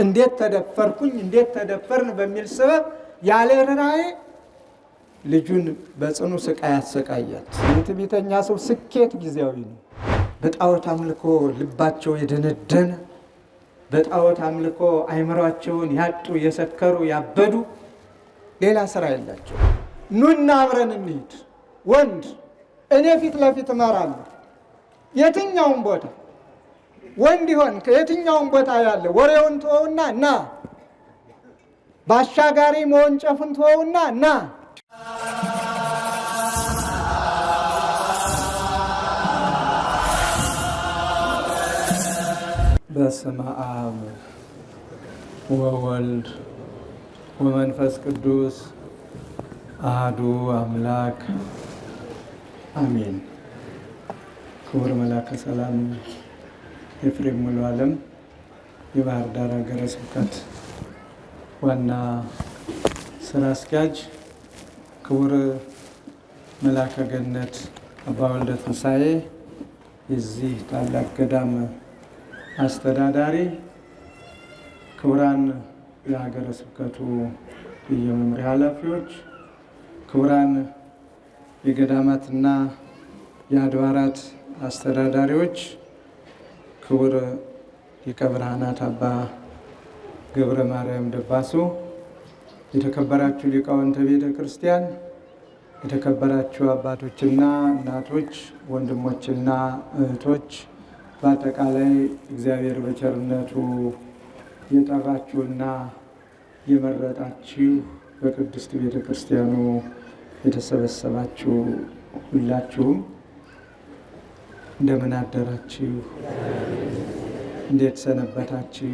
እንዴት ተደፈርኩኝ እንዴት ተደፈርን በሚል ሰበብ ያለ ርኅራኄ ልጁን በጽኑ ስቃይ ያሰቃያል። የትዕቢተኛ ሰው ስኬት ጊዜያዊ ነው። በጣዖት አምልኮ ልባቸው የደነደነ፣ በጣዖት አምልኮ አይምሯቸውን ያጡ፣ የሰከሩ፣ ያበዱ ሌላ ስራ የላቸው። ኑና አብረን እንሂድ። ወንድ እኔ ፊት ለፊት እመራለሁ። የትኛውን ቦታ ወንድ ይሆን ከየትኛውን ቦታ ያለ ወሬውን ተወውና ና፣ ባሻጋሪ መወንጨፍን ተወውና ና። በስመ አብ ወወልድ ወመንፈስ ቅዱስ አሐዱ አምላክ አሜን። ክቡር መላከ ሰላም ኤፍሬም ሙሉ ዓለም የባህር ዳር ሀገረ ስብከት ዋና ስራ አስኪያጅ፣ ክቡር መላከ ገነት አባ ወልደ ትንሣኤ የዚህ ታላቅ ገዳም አስተዳዳሪ፣ ክቡራን የሀገረ ስብከቱ የመምሪያ ኃላፊዎች፣ ክቡራን የገዳማትና የአድባራት አስተዳዳሪዎች፣ ክቡር ሊቀ ብርሃናት አባ ገብረ ማርያም ደባሶ፣ የተከበራችሁ ሊቃውንተ ቤተ ክርስቲያን፣ የተከበራችሁ አባቶችና እናቶች፣ ወንድሞችና እህቶች፣ በአጠቃላይ እግዚአብሔር በቸርነቱ የጠራችሁና የመረጣችሁ በቅድስት ቤተ ክርስቲያኑ የተሰበሰባችሁ ሁላችሁም እንደምን አደራችሁ? እንዴት ሰነበታችሁ?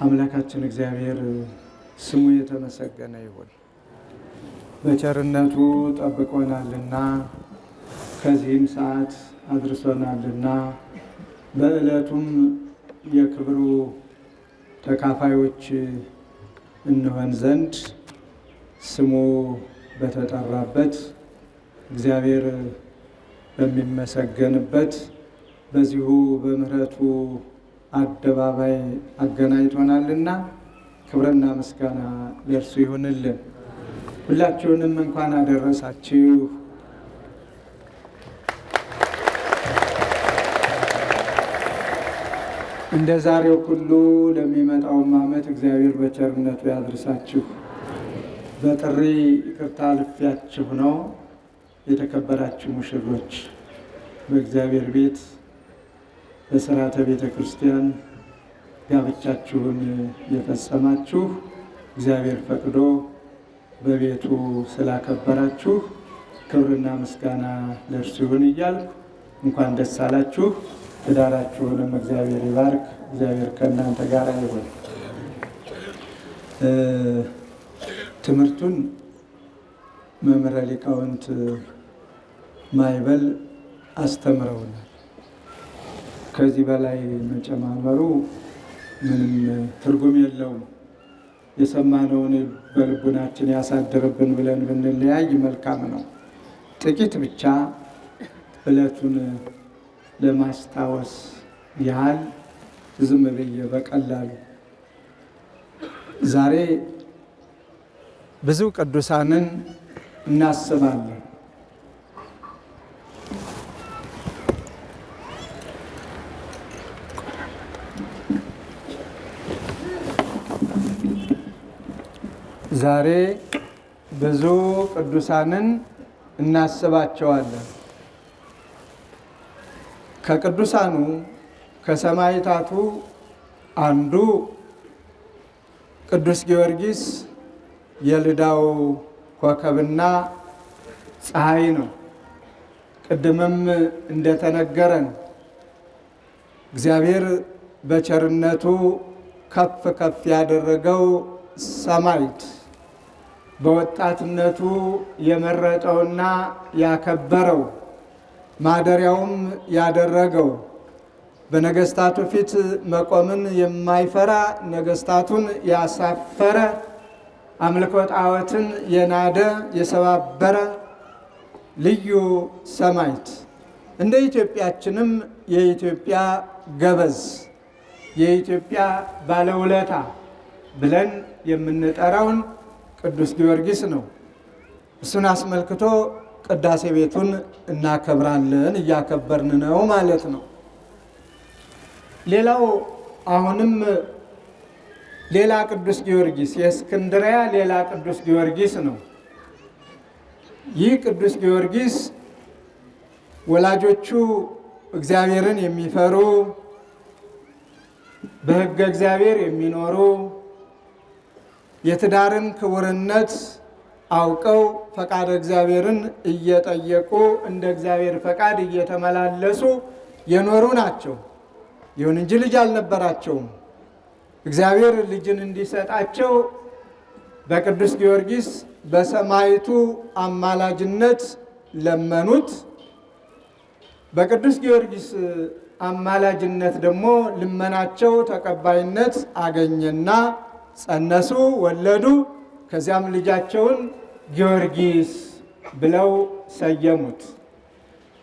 አምላካችን እግዚአብሔር ስሙ የተመሰገነ ይሁን። በቸርነቱ ጠብቆናልና ከዚህም ሰዓት አድርሶናልና በዕለቱም የክብሩ ተካፋዮች እንሆን ዘንድ ስሙ በተጠራበት እግዚአብሔር በሚመሰገንበት በዚሁ በምሕረቱ አደባባይ አገናኝቶናልና ክብርና ምስጋና ለእርሱ ይሁንልን። ሁላችሁንም እንኳን አደረሳችሁ። እንደ ዛሬው ሁሉ ለሚመጣውም ዓመት እግዚአብሔር በቸርነቱ ያድርሳችሁ። በጥሪ ይቅርታ አልፌያችሁ ነው። የተከበራችሁ ሙሽሮች፣ በእግዚአብሔር ቤት በሥርዓተ ቤተ ክርስቲያን ጋብቻችሁን የፈጸማችሁ እግዚአብሔር ፈቅዶ በቤቱ ስላከበራችሁ ክብርና ምስጋና ለእርሱ ይሁን እያልኩ እንኳን ደስ አላችሁ። ትዳራችሁንም እግዚአብሔር ይባርክ። እግዚአብሔር ከእናንተ ጋር ይሁን። ትምህርቱን መምህረ ሊቃውንት ማይበል አስተምረውናል። ከዚህ በላይ መጨማመሩ ምንም ትርጉም የለውም። የሰማነውን በልቡናችን ያሳድርብን ብለን ብንለያይ መልካም ነው። ጥቂት ብቻ ዕለቱን ለማስታወስ ያህል ዝም ብዬ በቀላሉ ዛሬ ብዙ ቅዱሳንን እናስባለን። ዛሬ ብዙ ቅዱሳንን እናስባቸዋለን። ከቅዱሳኑ ከሰማዕታቱ አንዱ ቅዱስ ጊዮርጊስ የልዳው ኮከብና ፀሐይ ነው። ቅድምም እንደተነገረን እግዚአብሔር በቸርነቱ ከፍ ከፍ ያደረገው ሰማዕት፣ በወጣትነቱ የመረጠውና ያከበረው ማደሪያውም ያደረገው በነገስታቱ ፊት መቆምን የማይፈራ ነገስታቱን ያሳፈረ አምልኮ ጣዖትን የናደ የሰባበረ ልዩ ሰማዕት እንደ ኢትዮጵያችንም የኢትዮጵያ ገበዝ የኢትዮጵያ ባለውለታ ብለን የምንጠራውን ቅዱስ ጊዮርጊስ ነው። እሱን አስመልክቶ ቅዳሴ ቤቱን እናከብራለን፣ እያከበርን ነው ማለት ነው። ሌላው አሁንም ሌላ ቅዱስ ጊዮርጊስ የእስክንድርያ ሌላ ቅዱስ ጊዮርጊስ ነው። ይህ ቅዱስ ጊዮርጊስ ወላጆቹ እግዚአብሔርን የሚፈሩ በሕገ እግዚአብሔር የሚኖሩ የትዳርን ክቡርነት አውቀው ፈቃድ እግዚአብሔርን እየጠየቁ እንደ እግዚአብሔር ፈቃድ እየተመላለሱ የኖሩ ናቸው። ይሁን እንጂ ልጅ አልነበራቸውም። እግዚአብሔር ልጅን እንዲሰጣቸው በቅዱስ ጊዮርጊስ በሰማዕቱ አማላጅነት ለመኑት። በቅዱስ ጊዮርጊስ አማላጅነት ደግሞ ልመናቸው ተቀባይነት አገኘና ጸነሱ፣ ወለዱ። ከዚያም ልጃቸውን ጊዮርጊስ ብለው ሰየሙት።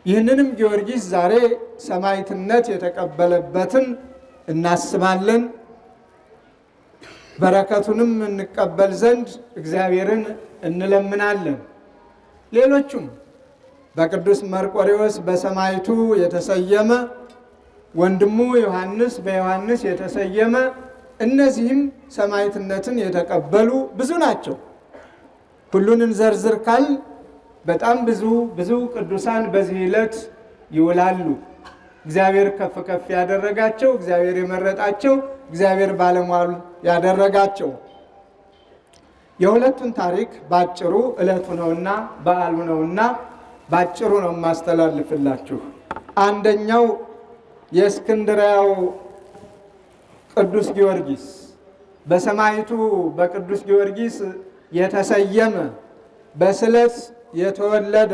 ይህንንም ጊዮርጊስ ዛሬ ሰማዕትነት የተቀበለበትን እናስባለን። በረከቱንም እንቀበል ዘንድ እግዚአብሔርን እንለምናለን። ሌሎቹም በቅዱስ መርቆሬዎስ በሰማዕቱ የተሰየመ ወንድሙ ዮሐንስ በዮሐንስ የተሰየመ እነዚህም ሰማዕትነትን የተቀበሉ ብዙ ናቸው። ሁሉን እንዘርዝር ካል በጣም ብዙ ቅዱሳን በዚህ ዕለት ይውላሉ። እግዚአብሔር ከፍ ከፍ ያደረጋቸው፣ እግዚአብሔር የመረጣቸው፣ እግዚአብሔር ባለሟል ያደረጋቸው። የሁለቱን ታሪክ ባጭሩ ዕለቱ ነውና በዓሉ ነውና ባጭሩ ነው የማስተላልፍላችሁ። አንደኛው የእስክንድርያው ቅዱስ ጊዮርጊስ በሰማዕቱ በቅዱስ ጊዮርጊስ የተሰየመ በስለት የተወለደ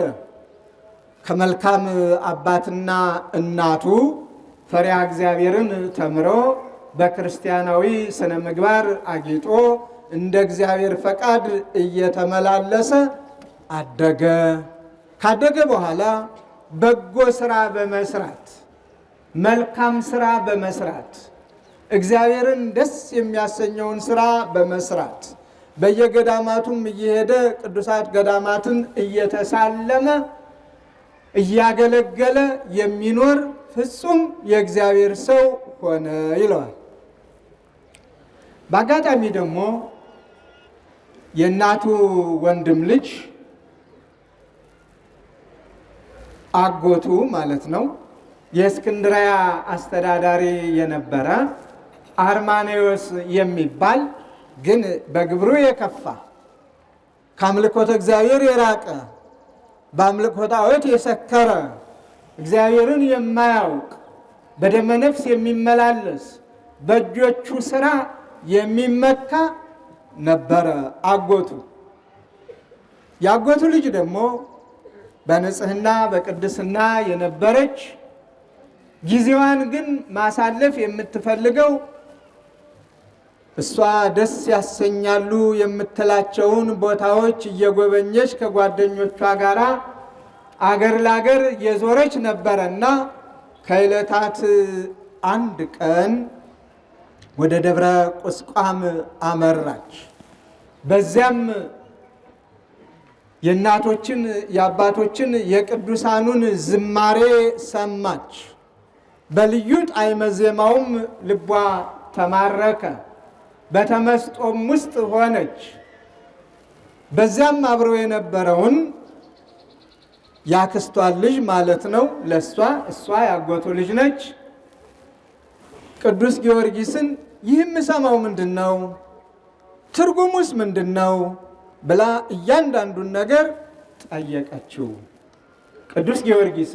ከመልካም አባትና እናቱ ፈሪሃ እግዚአብሔርን ተምሮ በክርስቲያናዊ ስነ ምግባር አጊጦ እንደ እግዚአብሔር ፈቃድ እየተመላለሰ አደገ። ካደገ በኋላ በጎ ስራ በመስራት መልካም ስራ በመስራት እግዚአብሔርን ደስ የሚያሰኘውን ስራ በመስራት በየገዳማቱም እየሄደ ቅዱሳት ገዳማትን እየተሳለመ እያገለገለ የሚኖር ፍጹም የእግዚአብሔር ሰው ሆነ ይለዋል። በአጋጣሚ ደግሞ የእናቱ ወንድም ልጅ አጎቱ ማለት ነው የእስክንድርያ አስተዳዳሪ የነበረ አርማኔዎስ የሚባል ግን በግብሩ የከፋ ከአምልኮተ እግዚአብሔር የራቀ በአምልኮ ጣዖት የሰከረ እግዚአብሔርን የማያውቅ በደመ ነፍስ የሚመላለስ በእጆቹ ስራ የሚመካ ነበረ አጎቱ። የአጎቱ ልጅ ደግሞ በንጽህና በቅድስና የነበረች ጊዜዋን ግን ማሳለፍ የምትፈልገው እሷ ደስ ያሰኛሉ የምትላቸውን ቦታዎች እየጎበኘች ከጓደኞቿ ጋር አገር ላገር የዞረች ነበረና ከዕለታት አንድ ቀን ወደ ደብረ ቁስቋም አመራች። በዚያም የእናቶችን የአባቶችን የቅዱሳኑን ዝማሬ ሰማች። በልዩ ጣዕመ ዜማውም ልቧ ተማረከ። በተመስጦም ውስጥ ሆነች። በዚያም አብረው የነበረውን ያክስቷን ልጅ ማለት ነው እሷ ያጎቱ ልጅ ነች። ቅዱስ ጊዮርጊስን ይህ የምሰማው ምንድን ነው? ትርጉሙስ ምንድን ነው? ብላ እያንዳንዱን ነገር ጠየቀችው። ቅዱስ ጊዮርጊስ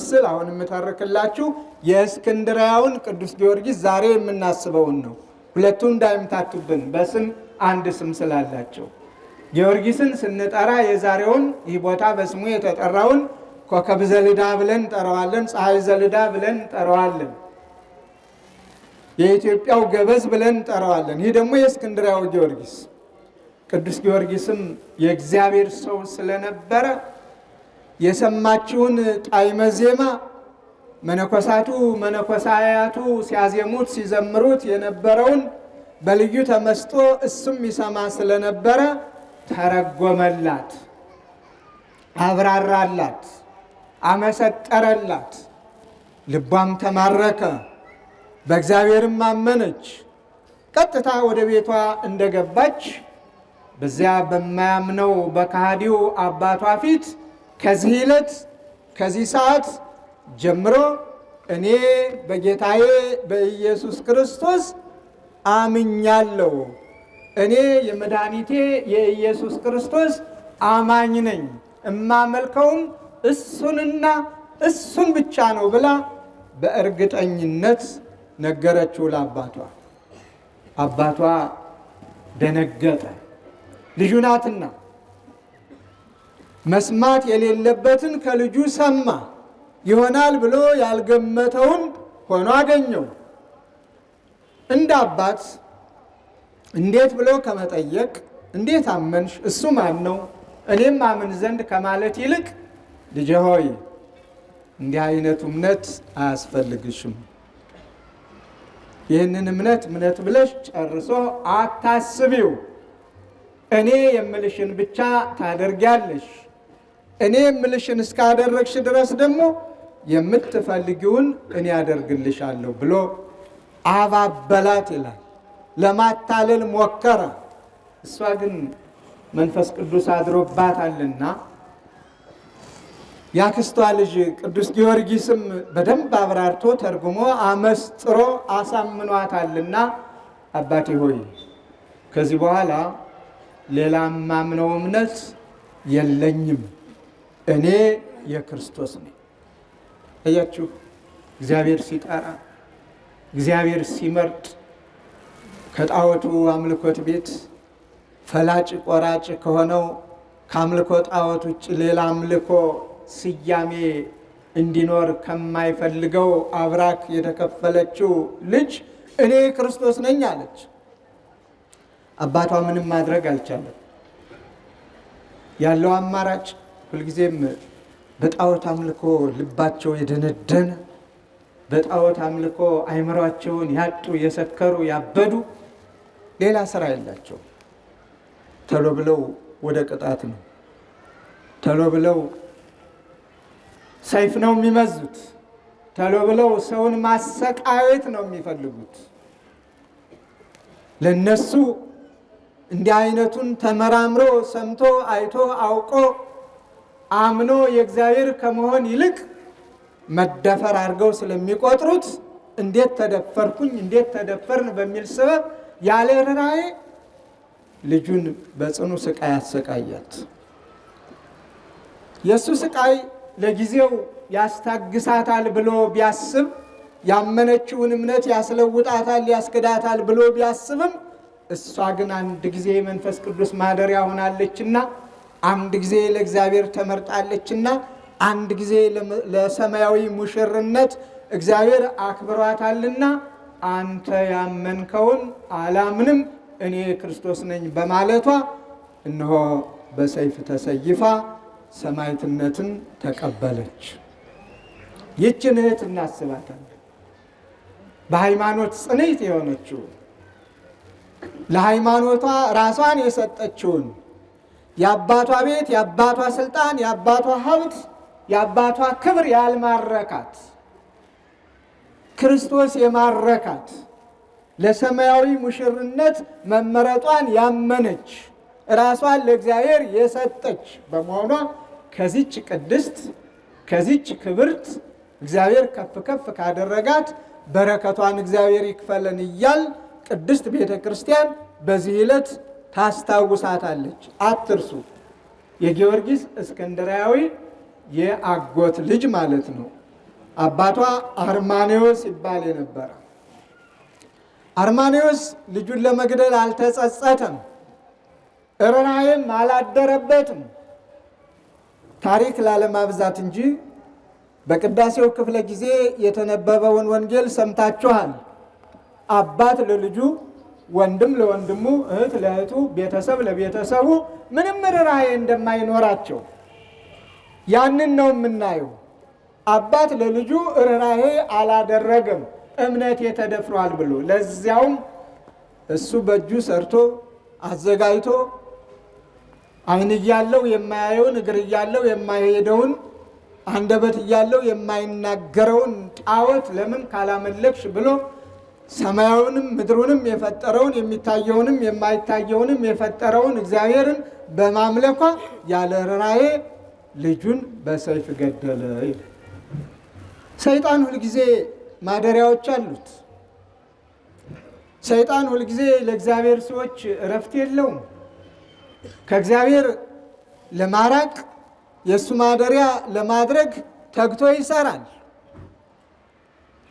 ስል አሁን የምተርክላችሁ የእስክንድርያውን ቅዱስ ጊዮርጊስ ዛሬ የምናስበውን ነው። ሁለቱ እንዳይምታቱብን በስም አንድ ስም ስላላቸው ጊዮርጊስን ስንጠራ የዛሬውን ይህ ቦታ በስሙ የተጠራውን ኮከብ ዘልዳ ብለን እንጠራዋለን። ፀሐይ ዘልዳ ብለን እንጠራዋለን። የኢትዮጵያው ገበዝ ብለን እንጠራዋለን። ይህ ደግሞ የእስክንድርያው ጊዮርጊስ። ቅዱስ ጊዮርጊስም የእግዚአብሔር ሰው ስለነበረ የሰማችውን ጣዕመ ዜማ መነኮሳቱ መነኮሳያቱ ሲያዜሙት ሲዘምሩት የነበረውን በልዩ ተመስጦ እሱም ይሰማ ስለነበረ ተረጎመላት፣ አብራራላት፣ አመሰጠረላት። ልቧም ተማረከ፣ በእግዚአብሔርም አመነች። ቀጥታ ወደ ቤቷ እንደገባች በዚያ በማያምነው በከሃዲው አባቷ ፊት ከዚህ ዕለት ከዚህ ሰዓት ጀምሮ እኔ በጌታዬ በኢየሱስ ክርስቶስ አምኛለሁ፣ እኔ የመድኃኒቴ የኢየሱስ ክርስቶስ አማኝ ነኝ፣ እማመልከውም እሱንና እሱን ብቻ ነው ብላ በእርግጠኝነት ነገረችው ለአባቷ። አባቷ ደነገጠ። ልጁ ናትና መስማት የሌለበትን ከልጁ ሰማ። ይሆናል ብሎ ያልገመተውን ሆኖ አገኘው። እንደ አባት እንዴት ብሎ ከመጠየቅ እንዴት አመንሽ? እሱ ማን ነው? እኔም አምን ዘንድ ከማለት ይልቅ ልጄ ሆይ እንዲህ አይነቱ እምነት አያስፈልግሽም። ይህንን እምነት ብለሽ ጨርሶ አታስቢው። እኔ የምልሽን ብቻ ታደርጊያለሽ። እኔ የምልሽን እስካደረግሽ ድረስ ደግሞ የምትፈልጊውን እኔ አደርግልሻለሁ ብሎ አባበላት ይላል። ለማታለል ሞከረ። እሷ ግን መንፈስ ቅዱስ አድሮባታልና ያክስቷ ልጅ ቅዱስ ጊዮርጊስም በደንብ አብራርቶ ተርጉሞ አመስጥሮ አሳምኗታልና አባቴ ሆይ ከዚህ በኋላ ሌላ ማምነው እምነት የለኝም፣ እኔ የክርስቶስ ነኝ። እያችሁ እግዚአብሔር ሲጠራ እግዚአብሔር ሲመርጥ ከጣዖቱ አምልኮት ቤት ፈላጭ ቆራጭ ከሆነው ከአምልኮ ጣዖት ውጭ ሌላ አምልኮ ስያሜ እንዲኖር ከማይፈልገው አብራክ የተከፈለችው ልጅ እኔ ክርስቶስ ነኝ አለች። አባቷ ምንም ማድረግ አልቻለም። ያለው አማራጭ ሁልጊዜም በጣዖት አምልኮ ልባቸው የደነደነ በጣዖት አምልኮ አይምሯቸውን ያጡ የሰከሩ ያበዱ ሌላ ስራ የላቸው። ተሎ ብለው ወደ ቅጣት ነው። ተሎ ብለው ሰይፍ ነው የሚመዙት። ተሎ ብለው ሰውን ማሰቃየት ነው የሚፈልጉት። ለነሱ እንዲህ አይነቱን ተመራምሮ ሰምቶ አይቶ አውቆ አምኖ የእግዚአብሔር ከመሆን ይልቅ መደፈር አድርገው ስለሚቆጥሩት እንዴት ተደፈርኩኝ እንዴት ተደፈርን በሚል ሰበብ ያለ ርኅራኄ ልጁን በጽኑ ስቃይ አሰቃያት። የእሱ ስቃይ ለጊዜው ያስታግሳታል ብሎ ቢያስብ፣ ያመነችውን እምነት ያስለውጣታል ያስክዳታል ብሎ ቢያስብም እሷ ግን አንድ ጊዜ መንፈስ ቅዱስ ማደሪያ ሆናለችና፣ አንድ ጊዜ ለእግዚአብሔር ተመርጣለችና፣ አንድ ጊዜ ለሰማያዊ ሙሽርነት እግዚአብሔር አክብሯታልና አንተ ያመንከውን አላምንም እኔ ክርስቶስ ነኝ በማለቷ እነሆ በሰይፍ ተሰይፋ ሰማዕትነትን ተቀበለች። ይህችን እህት እናስባታለን። በሃይማኖት ጽንዕት የሆነችው ለሃይማኖቷ ራሷን የሰጠችውን የአባቷ ቤት የአባቷ ስልጣን የአባቷ ሀብት የአባቷ ክብር ያልማረካት ክርስቶስ የማረካት ለሰማያዊ ሙሽርነት መመረጧን ያመነች ራሷን ለእግዚአብሔር የሰጠች በመሆኗ ከዚች ቅድስት ከዚች ክብርት እግዚአብሔር ከፍ ከፍ ካደረጋት በረከቷን እግዚአብሔር ይክፈለን እያል ቅድስት ቤተ ክርስቲያን በዚህ ዕለት ታስታውሳታለች። አትርሱ። የጊዮርጊስ እስክንድርያዊ የአጎት ልጅ ማለት ነው። አባቷ አርማኔዎስ ይባል የነበረ። አርማኔዎስ ልጁን ለመግደል አልተጸጸተም፣ ርኅራኄም አላደረበትም። ታሪክ ላለማብዛት እንጂ በቅዳሴው ክፍለ ጊዜ የተነበበውን ወንጌል ሰምታችኋል። አባት ለልጁ፣ ወንድም ለወንድሙ፣ እህት ለእህቱ፣ ቤተሰብ ለቤተሰቡ ምንም ርኅራኄ እንደማይኖራቸው ያንን ነው የምናየው። አባት ለልጁ ርኅራኄ አላደረገም እምነቴ ተደፍሯል ብሎ። ለዚያውም እሱ በእጁ ሰርቶ አዘጋጅቶ ዓይን እያለው የማያየውን፣ እግር እያለው የማይሄደውን፣ አንደበት እያለው የማይናገረውን ጣዖት ለምን ካላመለክሽ ብሎ ሰማያዊንም ምድሩንም የፈጠረውን የሚታየውንም የማይታየውንም የፈጠረውን እግዚአብሔርን በማምለኳ ያለ ርኅራኄ ልጁን በሰይፍ ገደለ። ሰይጣን ሁልጊዜ ማደሪያዎች አሉት። ሰይጣን ሁልጊዜ ለእግዚአብሔር ሰዎች እረፍት የለውም። ከእግዚአብሔር ለማራቅ የእሱ ማደሪያ ለማድረግ ተግቶ ይሰራል።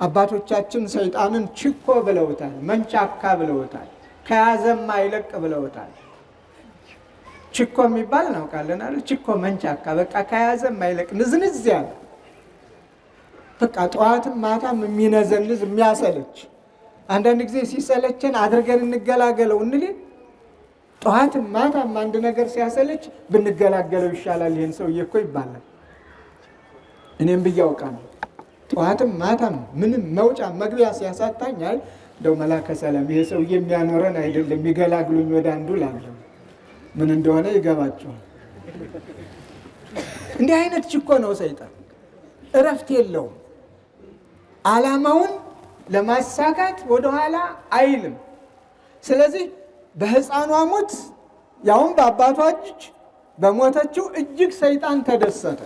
አባቶቻችን ሰይጣንን ችኮ ብለውታል፣ መንቻካ ብለውታል፣ ከያዘም አይለቅ ብለውታል። ችኮ የሚባል እናውቃለን አይደል? ችኮ መንቻካ፣ በቃ ከያዘም አይለቅ ንዝንዝ ያለ በቃ ጠዋትም ማታም የሚነዘንዝ የሚያሰለች። አንዳንድ ጊዜ ሲሰለችን አድርገን እንገላገለው እንል፣ ጠዋትም ማታም አንድ ነገር ሲያሰለች ብንገላገለው ይሻላል ይሄን ሰውዬ እኮ ይባላል። እኔም ብዬ አውቃለሁ። ጠዋትም ማታም ምንም መውጫ መግቢያ ሲያሳጣኝ አይ እንደው መላከ ሰላም ይሄ ሰውዬ የሚያኖረን አይደለም የሚገላግሉኝ ወደ አንዱ ላለሁ ምን እንደሆነ ይገባቸዋል። እንዲህ አይነት ችኮ ነው ሰይጣን፣ እረፍት የለውም። ዓላማውን ለማሳካት ወደኋላ አይልም። ስለዚህ በሕፃኗ ሞት ያውም በአባቷ እጅ በሞተችው እጅግ ሰይጣን ተደሰተ።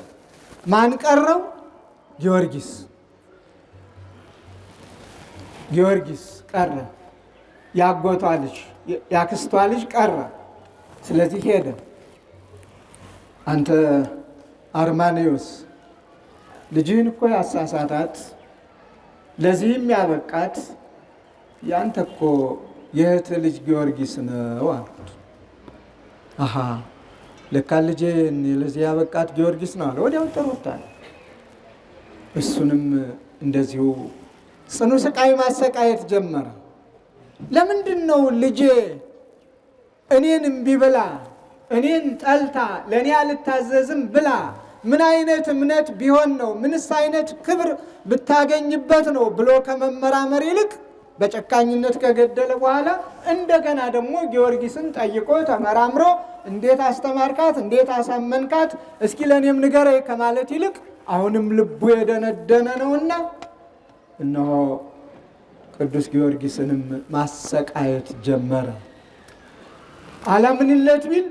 ማን ቀረው? ጊዮርጊስ ቀረ። ያጎቷ ልጅ ያክስቷ ልጅ ቀረ። ስለዚህ ሄደ። አንተ አርማኔዎስ ልጅህን እኮ ያሳሳታት ለዚህም ያበቃት ያንተ እኮ የእህት ልጅ ጊዮርጊስ ነው አሉት። አሃ ለካ ልጄ ለዚህ ያበቃት ጊዮርጊስ ነው አለ። ወዲያው ጠሩታል። እሱንም እንደዚሁ ጽኑ ስቃይ ማሰቃየት ጀመረ። ለምንድን ነው ልጄ እኔን እምቢ ብላ እኔን ጠልታ ለእኔ አልታዘዝም ብላ ምን አይነት እምነት ቢሆን ነው? ምንስ አይነት ክብር ብታገኝበት ነው ብሎ ከመመራመር ይልቅ በጨካኝነት ከገደለ በኋላ እንደገና ደግሞ ጊዮርጊስን ጠይቆ ተመራምሮ እንዴት አስተማርካት፣ እንዴት አሳመንካት፣ እስኪ ለእኔም ንገረኝ ከማለት ይልቅ አሁንም ልቡ የደነደነ ነውና እነሆ ቅዱስ ጊዮርጊስንም ማሰቃየት ጀመረ። አላምንለት ቢል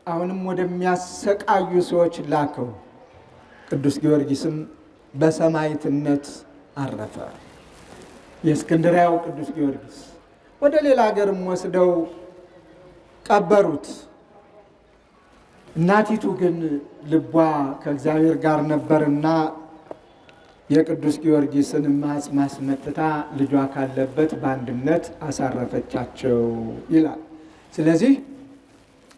አሁንም ወደሚያሰቃዩ ሰዎች ላከው። ቅዱስ ጊዮርጊስም በሰማዕትነት አረፈ። የእስክንድርያው ቅዱስ ጊዮርጊስ ወደ ሌላ ሀገርም ወስደው ቀበሩት። እናቲቱ ግን ልቧ ከእግዚአብሔር ጋር ነበርና የቅዱስ ጊዮርጊስን አጽም አስመጥታ ልጇ ካለበት በአንድነት አሳረፈቻቸው ይላል። ስለዚህ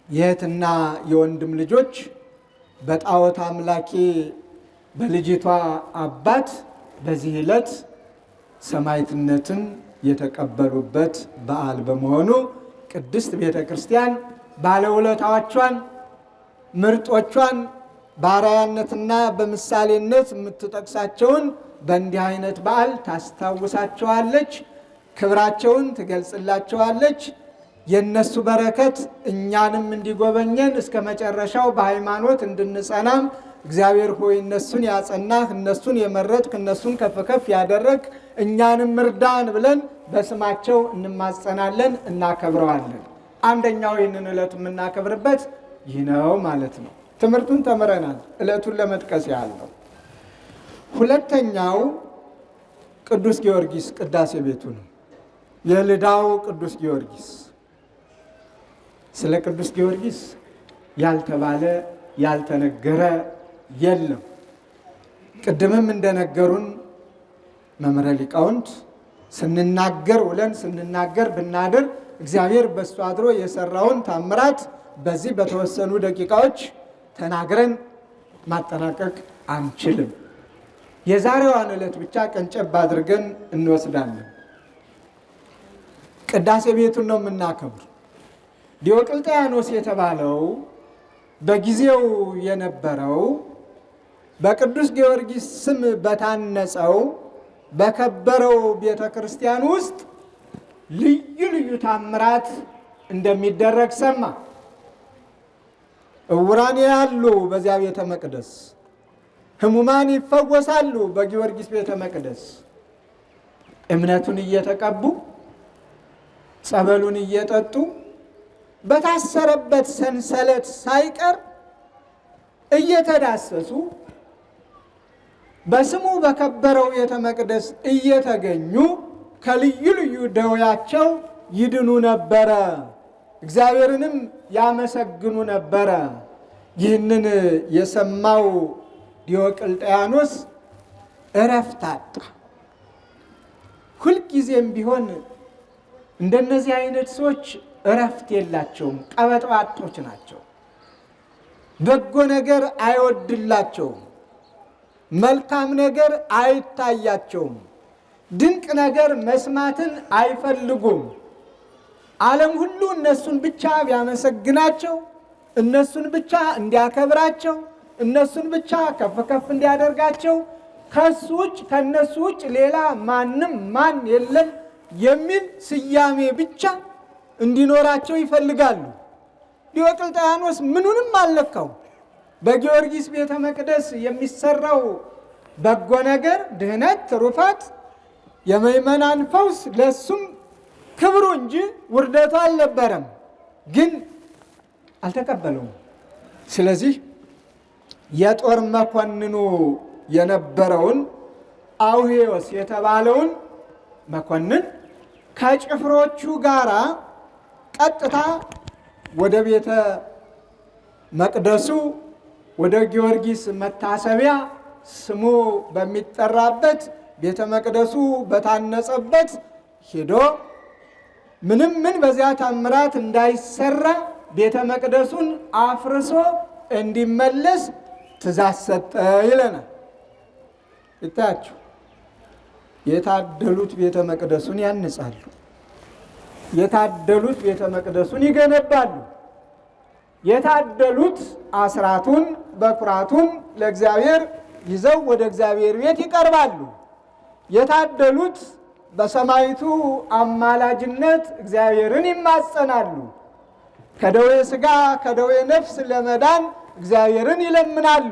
የእህትና የወንድም ልጆች በጣዖት አምላኪ በልጅቷ አባት በዚህ ዕለት ሰማዕትነትን የተቀበሉበት በዓል በመሆኑ ቅድስት ቤተ ክርስቲያን ባለውለታዎቿን ምርጦቿን በአርአያነትና በምሳሌነት የምትጠቅሳቸውን በእንዲህ አይነት በዓል ታስታውሳቸዋለች፣ ክብራቸውን ትገልጽላቸዋለች። የነሱ በረከት እኛንም እንዲጎበኘን እስከ መጨረሻው በሃይማኖት እንድንጸናም እግዚአብሔር ሆይ እነሱን ያጸናህ፣ እነሱን የመረጥክ፣ እነሱን ከፍ ከፍ ያደረግ እኛንም እርዳን ብለን በስማቸው እንማጸናለን፣ እናከብረዋለን። አንደኛው ይህንን ዕለት የምናከብርበት ይህ ነው ማለት ነው። ትምህርቱን ተምረናል። ዕለቱን ለመጥቀስ ያህል ነው። ሁለተኛው ቅዱስ ጊዮርጊስ ቅዳሴ ቤቱ ነው። የልዳው ቅዱስ ጊዮርጊስ። ስለ ቅዱስ ጊዮርጊስ ያልተባለ ያልተነገረ የለም። ቅድምም እንደነገሩን መምህረ ሊቃውንት ስንናገር ውለን ስንናገር ብናድር እግዚአብሔር በሱ አድሮ የሰራውን ታምራት በዚህ በተወሰኑ ደቂቃዎች ተናግረን ማጠናቀቅ አንችልም። የዛሬዋን ዕለት ብቻ ቀንጨብ አድርገን እንወስዳለን። ቅዳሴ ቤቱን ነው የምናከብር። ዲዮቅልጥያኖስ የተባለው በጊዜው የነበረው በቅዱስ ጊዮርጊስ ስም በታነጸው በከበረው ቤተ ክርስቲያን ውስጥ ልዩ ልዩ ታምራት እንደሚደረግ ሰማ። ዕውራን ያሉ በዚያ ቤተ መቅደስ፣ ሕሙማን ይፈወሳሉ በጊዮርጊስ ቤተ መቅደስ። እምነቱን እየተቀቡ ጸበሉን እየጠጡ በታሰረበት ሰንሰለት ሳይቀር እየተዳሰሱ በስሙ በከበረው ቤተ መቅደስ እየተገኙ ከልዩ ልዩ ደዌያቸው ይድኑ ነበረ፣ እግዚአብሔርንም ያመሰግኑ ነበረ። ይህንን የሰማው ዲዮቅልጥያኖስ እረፍት አጣ። ሁልጊዜም ቢሆን እንደነዚህ አይነት ሰዎች እረፍት የላቸውም፣ ቀበጥባጦች ናቸው። በጎ ነገር አይወድላቸውም፣ መልካም ነገር አይታያቸውም፣ ድንቅ ነገር መስማትን አይፈልጉም። ዓለም ሁሉ እነሱን ብቻ ቢያመሰግናቸው፣ እነሱን ብቻ እንዲያከብራቸው፣ እነሱን ብቻ ከፍ ከፍ እንዲያደርጋቸው፣ ከሱ ውጭ ከነሱ ውጭ ሌላ ማንም ማን የለም የሚል ስያሜ ብቻ እንዲኖራቸው ይፈልጋሉ። ዲዮቅልጥያኖስ ምኑንም አልነካው። በጊዮርጊስ ቤተ መቅደስ የሚሰራው በጎ ነገር፣ ድህነት፣ ትሩፋት፣ የምእመናን ፈውስ ለሱም ክብሩ እንጂ ውርደቱ አልነበረም። ግን አልተቀበለውም። ስለዚህ የጦር መኮንኑ የነበረውን አውሄዎስ የተባለውን መኮንን ከጭፍሮቹ ጋር ቀጥታ ወደ ቤተ መቅደሱ ወደ ጊዮርጊስ መታሰቢያ ስሙ በሚጠራበት ቤተ መቅደሱ በታነጸበት ሄዶ ምንም ምን በዚያ ታምራት እንዳይሰራ ቤተ መቅደሱን አፍርሶ እንዲመለስ ትእዛዝ ሰጠ ይለናል። ይታያችሁ፣ የታደሉት ቤተ መቅደሱን ያንጻሉ፣ የታደሉት ቤተ መቅደሱን ይገነባሉ፣ የታደሉት አስራቱን በኩራቱን ለእግዚአብሔር ይዘው ወደ እግዚአብሔር ቤት ይቀርባሉ፣ የታደሉት በሰማይቱ አማላጅነት እግዚአብሔርን ይማጸናሉ፣ ከደዌ ሥጋ ከደዌ ነፍስ ለመዳን እግዚአብሔርን ይለምናሉ።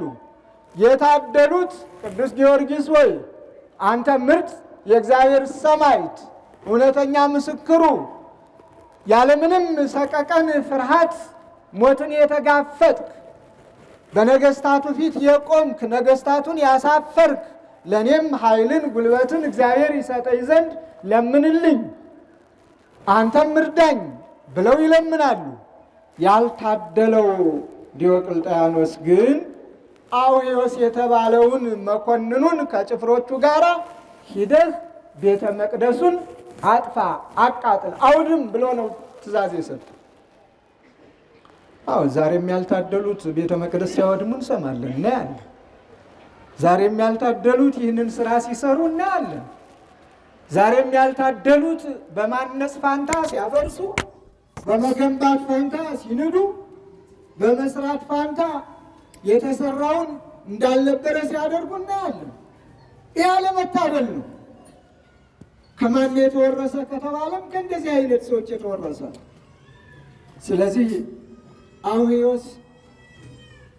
የታደሉት ቅዱስ ጊዮርጊስ ወይ አንተ ምርጥ የእግዚአብሔር ሰማዕት፣ እውነተኛ ምስክሩ፣ ያለምንም ሰቀቀን ፍርሃት ሞትን የተጋፈጥክ፣ በነገስታቱ ፊት የቆምክ፣ ነገስታቱን ያሳፈርክ፣ ለእኔም ኃይልን ጉልበትን እግዚአብሔር ይሰጠኝ ዘንድ ለምንልኝ፣ አንተም እርዳኝ ብለው ይለምናሉ። ያልታደለው ዲዮቅልጥያኖስ ግን አውሄዎስ የተባለውን መኮንኑን ከጭፍሮቹ ጋር ሂደህ ቤተ መቅደሱን አጥፋ፣ አቃጥል፣ አውድም ብሎ ነው ትእዛዝ የሰጠ። ዛሬም ያልታደሉት ቤተ መቅደስ ሲያወድሙ እንሰማለን፣ እናያለን። ዛሬም ያልታደሉት ይህንን ስራ ሲሰሩ እናያለን። ዛሬም ያልታደሉት በማነጽ ፋንታ ሲያፈርሱ፣ በመገንባት ፋንታ ሲንዱ፣ በመስራት ፋንታ የተሰራውን እንዳልነበረ ሲያደርጉ እናያለን። ይህ አለመታደል ነው። ከማን የተወረሰ ከተባለም ከእንደዚህ አይነት ሰዎች የተወረሰ። ስለዚህ አውሄዎስ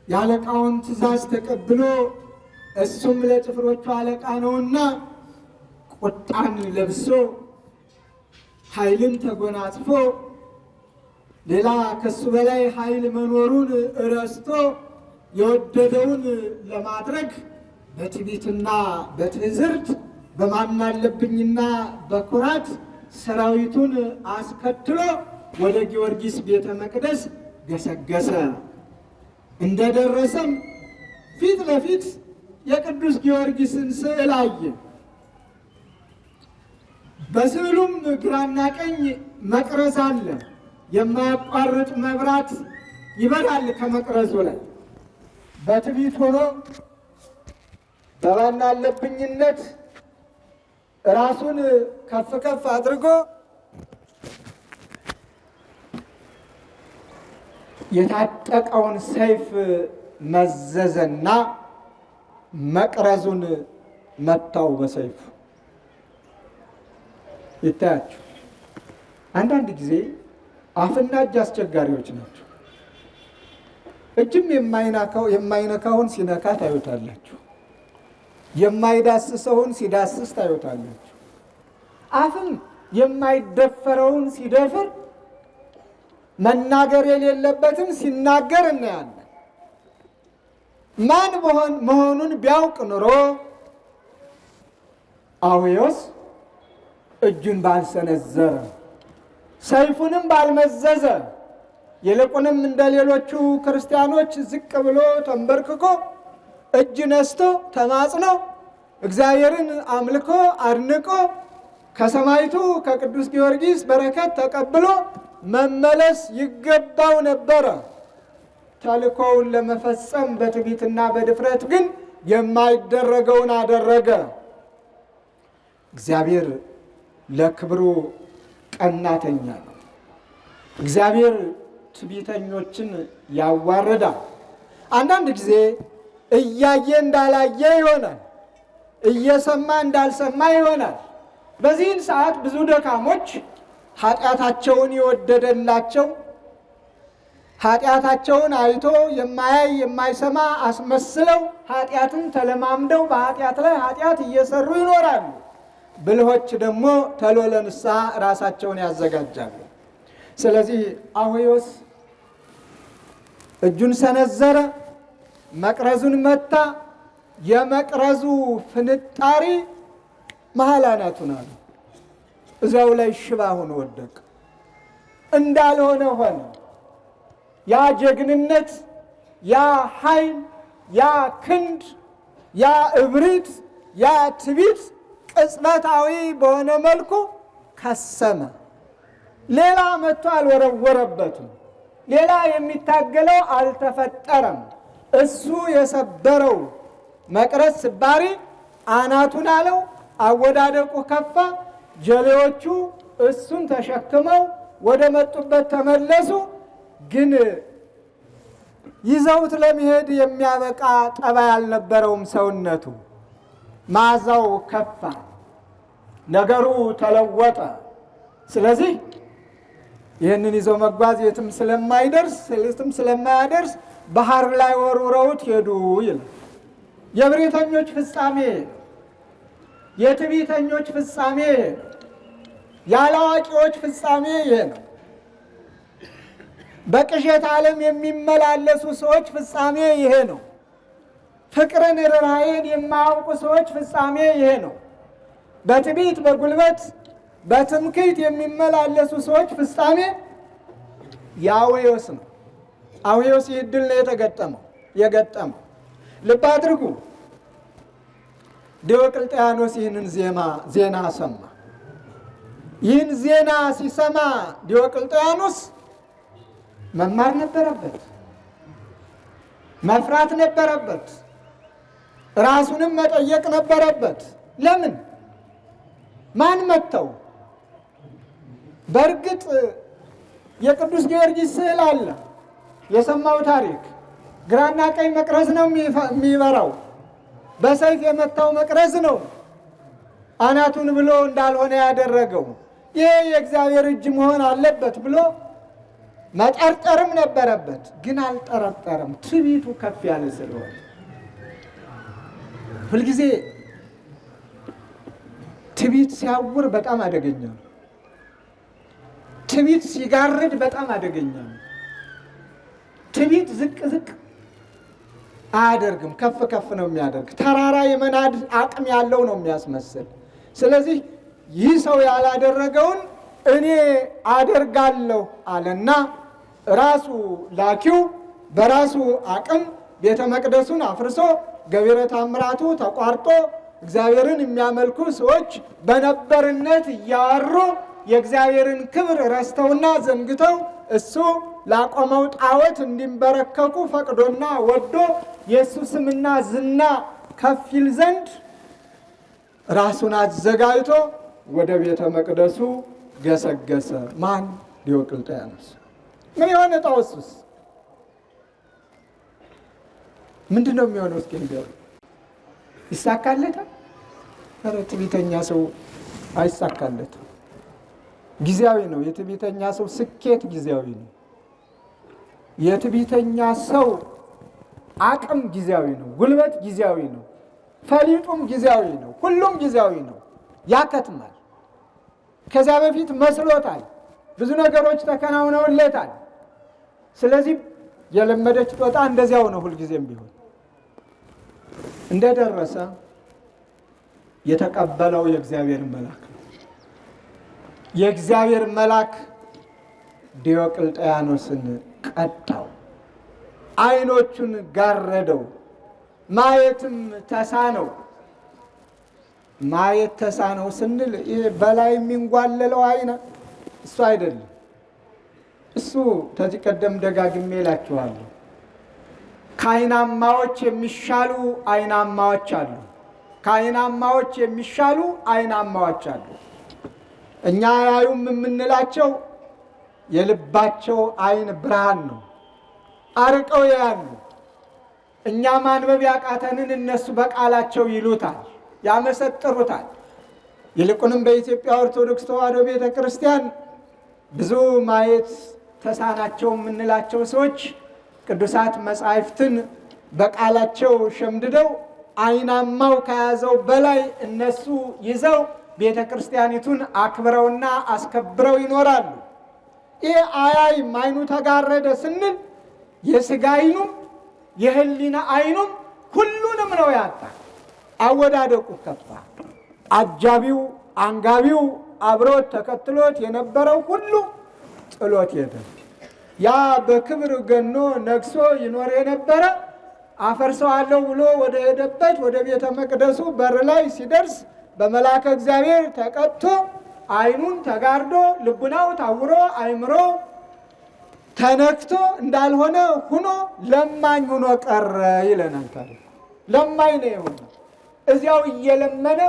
የአለቃውን ትእዛዝ ተቀብሎ እሱም ለጭፍሮቹ አለቃ ነውና ቁጣን ለብሶ ኃይልን ተጎናጽፎ ሌላ ከሱ በላይ ኃይል መኖሩን ረስቶ የወደደውን ለማድረግ በትዕቢትና በትዕዝርት በማናለብኝና በኩራት ሰራዊቱን አስከትሎ ወደ ጊዮርጊስ ቤተ መቅደስ ገሰገሰ። እንደደረሰም ፊት ለፊት የቅዱስ ጊዮርጊስን ስዕል አየ። በስዕሉም ግራና ቀኝ መቅረዝ አለ። የማያቋርጥ መብራት ይበራል ከመቅረዙ ላይ። በትዕቢት ሆኖ በማናለብኝነት ራሱን ከፍ ከፍ አድርጎ የታጠቀውን ሰይፍ መዘዘና መቅረዙን መታው በሰይፉ። ይታያችሁ፣ አንዳንድ ጊዜ አፍና እጅ አስቸጋሪዎች ናቸው። እጅም የማይነካውን ሲነካ ታዩታላችሁ። የማይዳስሰውን ሲዳስስ ታዩታላችሁ። አፍም የማይደፈረውን ሲደፍር፣ መናገር የሌለበትን ሲናገር እናያለን። ማን መሆኑን ቢያውቅ ኑሮ አውዮስ እጁን ባልሰነዘረ፣ ሰይፉንም ባልመዘዘ፣ ይልቁንም እንደ ሌሎቹ ክርስቲያኖች ዝቅ ብሎ ተንበርክኮ እጅ ነስቶ ተማጽኖ እግዚአብሔርን አምልኮ አድንቆ ከሰማዕቱ ከቅዱስ ጊዮርጊስ በረከት ተቀብሎ መመለስ ይገባው ነበረ። ተልእኮውን ለመፈጸም በትዕቢትና በድፍረት ግን የማይደረገውን አደረገ። እግዚአብሔር ለክብሩ ቀናተኛ ነው። እግዚአብሔር ትዕቢተኞችን ያዋርዳል። አንዳንድ ጊዜ እያየ እንዳላየ ይሆናል፣ እየሰማ እንዳልሰማ ይሆናል። በዚህን ሰዓት ብዙ ደካሞች ኃጢአታቸውን የወደደላቸው ኃጢአታቸውን አይቶ የማያይ የማይሰማ አስመስለው ኃጢአትን ተለማምደው በኃጢአት ላይ ኃጢአት እየሰሩ ይኖራሉ። ብልሆች ደግሞ ተሎ ለንስሐ ራሳቸውን ያዘጋጃሉ። ስለዚህ አውዮስ እጁን ሰነዘረ፣ መቅረዙን መታ። የመቅረዙ ፍንጣሪ መሀል አናቱን አለ። እዚያው ላይ ሽባ ሆኖ ወደቀ። እንዳልሆነ ሆነ። ያ ጀግንነት፣ ያ ኃይል፣ ያ ክንድ፣ ያ እብሪት፣ ያ ትዕቢት ቅጽበታዊ በሆነ መልኩ ከሰመ። ሌላ መጥቶ አልወረወረበትም። ሌላ የሚታገለው አልተፈጠረም። እሱ የሰበረው መቅረዝ ስባሪ አናቱን አለው። አወዳደቁ ከፋ። ጀሌዎቹ እሱን ተሸክመው ወደ መጡበት ተመለሱ። ግን ይዘውት ለመሄድ የሚያበቃ ጠባይ አልነበረውም ሰውነቱ። መዓዛው ከፋ፣ ነገሩ ተለወጠ። ስለዚህ ይህንን ይዘው መጓዝ የትም ስለማያደርስ ባህር ላይ ወርውረውት ሄዱ ይላል። የብሬተኞች ፍጻሜ፣ የትዕቢተኞች ፍጻሜ፣ ያላዋቂዎች ፍጻሜ ይሄ ነው። በቅዠት ዓለም የሚመላለሱ ሰዎች ፍጻሜ ይሄ ነው። ፍቅርን፣ ርኅራኄን የማያውቁ ሰዎች ፍጻሜ ይሄ ነው። በትዕቢት በጉልበት በትምክህት የሚመላለሱ ሰዎች ፍጻሜ የአውዮስ ነው። አውዮስ ይህ ዕድል ነው የገጠመው። ልብ አድርጉ። ዲዮቅልጥያኖስ ይህንን ዜና ሰማ። ይህን ዜና ሲሰማ ዲዮቅልጥያኖስ መማር ነበረበት፣ መፍራት ነበረበት፣ ራሱንም መጠየቅ ነበረበት። ለምን? ማን መተው? በእርግጥ የቅዱስ ጊዮርጊስ ስዕል አለ። የሰማው ታሪክ ግራና ቀኝ መቅረዝ ነው የሚበራው። በሰይፍ የመታው መቅረዝ ነው አናቱን ብሎ እንዳልሆነ ያደረገው። ይሄ የእግዚአብሔር እጅ መሆን አለበት ብሎ መጠርጠርም ነበረበት። ግን አልጠረጠርም። ትዕቢቱ ከፍ ያለ ስለሆነ ሁልጊዜ ትዕቢት ሲያውር በጣም አደገኛ ነው። ትዕቢት ሲጋርድ በጣም አደገኛ ነው። ትዕቢት ዝቅ ዝቅ አያደርግም፣ ከፍ ከፍ ነው የሚያደርግ። ተራራ የመናድ አቅም ያለው ነው የሚያስመስል። ስለዚህ ይህ ሰው ያላደረገውን እኔ አደርጋለሁ አለና ራሱ ላኪው በራሱ አቅም ቤተ መቅደሱን አፍርሶ ገቢረ ተአምራቱ ተቋርጦ እግዚአብሔርን የሚያመልኩ ሰዎች በነበርነት እያወሩ የእግዚአብሔርን ክብር ረስተውና ዘንግተው እሱ ላቆመው ጣዖት እንዲንበረከኩ ፈቅዶና ወዶ የእሱ ስምና ዝና ከፍ ይል ዘንድ ራሱን አዘጋጅቶ ወደ ቤተ መቅደሱ ገሰገሰ። ማን? ዲዮቅልጥያኖስ። ምን የሆነ ጣዖቱስ ምንድን ነው የሚሆነው? እስኪ ንገሩ። ይሳካለታል? ኧረ ትዕቢተኛ ሰው አይሳካለትም። ጊዜያዊ ነው። የትዕቢተኛ ሰው ስኬት ጊዜያዊ ነው። የትዕቢተኛ ሰው አቅም ጊዜያዊ ነው። ጉልበት ጊዜያዊ ነው። ፈሊጡም ጊዜያዊ ነው። ሁሉም ጊዜያዊ ነው። ያከትማል። ከዚያ በፊት መስሎታል። ብዙ ነገሮች ተከናውነውለታል። ስለዚህ የለመደች ጦጣ እንደዚያው ነው። ሁልጊዜም ቢሆን እንደደረሰ የተቀበለው የእግዚአብሔር መልአክ ነው። የእግዚአብሔር መልአክ ዲዮቅልጥያኖስን ቀጣው፣ ዓይኖቹን ጋረደው፣ ማየትም ተሳነው። ማየት ተሳነው ስንል ይሄ በላይ የሚንጓለለው አይነ እሱ አይደለም። እሱ ከዚህ ቀደም ደጋግሜ እላችኋለሁ፣ ከዓይናማዎች የሚሻሉ ዓይናማዎች አሉ። ከዓይናማዎች የሚሻሉ ዓይናማዎች አሉ። እኛ ያዩም የምንላቸው የልባቸው ዓይን ብርሃን ነው። አርቀው ያያሉ። እኛ ማንበብ ያቃተንን እነሱ በቃላቸው ይሉታል፣ ያመሰጥሩታል። ይልቁንም በኢትዮጵያ ኦርቶዶክስ ተዋሕዶ ቤተ ክርስቲያን ብዙ ማየት ተሳናቸው የምንላቸው ሰዎች ቅዱሳት መጻሕፍትን በቃላቸው ሸምድደው ዓይናማው ከያዘው በላይ እነሱ ይዘው ቤተ ክርስቲያኒቱን አክብረውና አስከብረው ይኖራሉ። ይህ አያይም፣ ዓይኑ ተጋረደ ስንል የሥጋ ዓይኑም የሕሊና ዓይኑም ሁሉንም ነው ያጣ። አወዳደቁ ከፋ። አጃቢው አንጋቢው አብሮት ተከትሎት የነበረው ሁሉ ጥሎት ሄደ። ያ በክብር ገኖ ነግሶ ይኖር የነበረ አፈርሰዋለሁ ብሎ ወደ ሄደበት ወደ ቤተ መቅደሱ በር ላይ ሲደርስ በመልአከ እግዚአብሔር ተቀጥቶ ዓይኑን ተጋርዶ ልቡናው ታውሮ አእምሮ ተነክቶ እንዳልሆነ ሁኖ ለማኝ ሁኖ ቀረ ይለናል ታሪክ። ለማኝ ነው የሆነ። እዚያው እየለመነ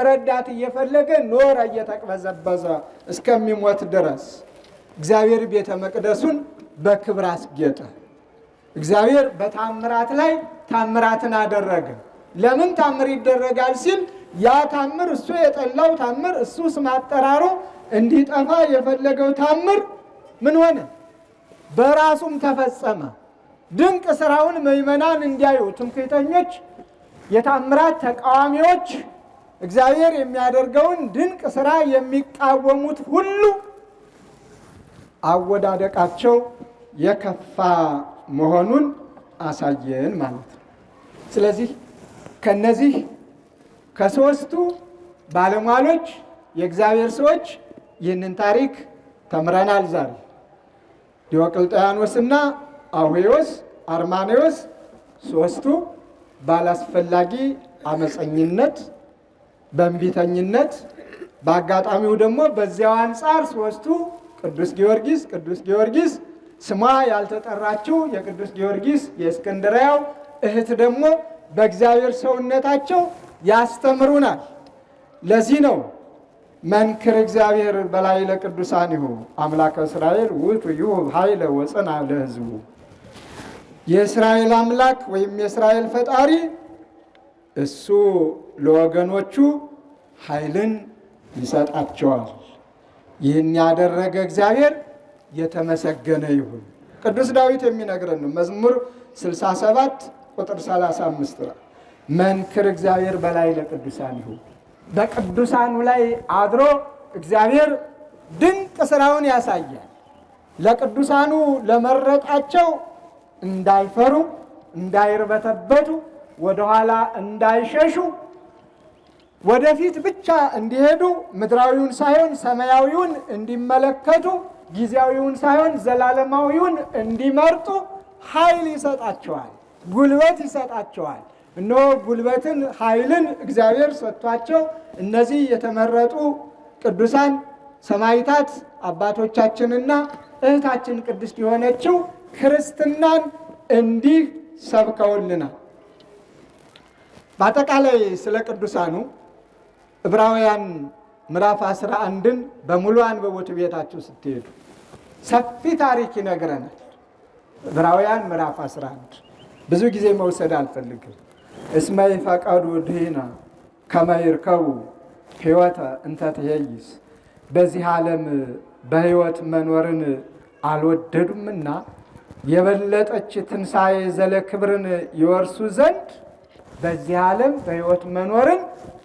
ረዳት እየፈለገ ኖረ እየተቅበዘበዘ እስከሚሞት ድረስ። እግዚአብሔር ቤተ መቅደሱን በክብር አስጌጠ። እግዚአብሔር በታምራት ላይ ታምራትን አደረገ። ለምን ታምር ይደረጋል ሲል ያ ታምር እሱ የጠላው ታምር እሱ ስም አጠራሩ እንዲጠፋ የፈለገው ታምር ምን ሆነ? በራሱም ተፈጸመ። ድንቅ ስራውን ምዕመናን እንዲያዩ ትምክህተኞች፣ የታምራት ተቃዋሚዎች፣ እግዚአብሔር የሚያደርገውን ድንቅ ስራ የሚቃወሙት ሁሉ አወዳደቃቸው የከፋ መሆኑን አሳየን ማለት ነው። ስለዚህ ከነዚህ ከሶስቱ ባለሟሎች የእግዚአብሔር ሰዎች ይህንን ታሪክ ተምረናል ዛሬ። ዲዮቅልጥያኖስና አውዮስ አርማኔዎስ ሶስቱ ባላስፈላጊ አመፀኝነት፣ በእንቢተኝነት፣ በአጋጣሚው ደግሞ በዚያው አንጻር ሶስቱ ቅዱስ ጊዮርጊስ ስሟ ያልተጠራችው የቅዱስ ጊዮርጊስ የእስክንድርያው እህት ደግሞ በእግዚአብሔር ሰውነታቸው ያስተምሩናል። ለዚህ ነው መንክር እግዚአብሔር በላይ ለቅዱሳኒሁ አምላከ እስራኤል ውእቱ ይሁብ ኃይለ ወጽንዓ ለሕዝቡ። የእስራኤል አምላክ ወይም የእስራኤል ፈጣሪ እሱ ለወገኖቹ ኃይልን ይሰጣቸዋል። ይህን ያደረገ እግዚአብሔር የተመሰገነ ይሁን። ቅዱስ ዳዊት የሚነግረን ነው። መዝሙር 67 ቁጥር 35 መንክር እግዚአብሔር በላይ ለቅዱሳኒሁ፣ በቅዱሳኑ ላይ አድሮ እግዚአብሔር ድንቅ ስራውን ያሳያል። ለቅዱሳኑ ለመረጣቸው እንዳይፈሩ፣ እንዳይርበተበቱ፣ ወደኋላ እንዳይሸሹ፣ ወደፊት ብቻ እንዲሄዱ፣ ምድራዊውን ሳይሆን ሰማያዊውን እንዲመለከቱ፣ ጊዜያዊውን ሳይሆን ዘላለማዊውን እንዲመርጡ ኃይል ይሰጣቸዋል፣ ጉልበት ይሰጣቸዋል። እነሆ ጉልበትን ኃይልን እግዚአብሔር ሰጥቷቸው እነዚህ የተመረጡ ቅዱሳን ሰማዕታት አባቶቻችንና እህታችን ቅድስት የሆነችው ክርስትናን እንዲህ ሰብከውልናል። በአጠቃላይ ስለ ቅዱሳኑ ዕብራውያን ምዕራፍ 11ን በሙሉ አንብቡት ቤታችሁ ስትሄዱ፣ ሰፊ ታሪክ ይነግረናል። ዕብራውያን ምዕራፍ 11 ብዙ ጊዜ መውሰድ አልፈልግም። እስመ ይፈቀዱ ድኂነ ከመ ይርከቡ ሕይወተ እንተ ትኄይስ። በዚህ ዓለም በሕይወት መኖርን አልወደዱምና የበለጠች ትንሣኤ ዘለክብርን ይወርሱ ዘንድ በዚህ ዓለም በሕይወት መኖርን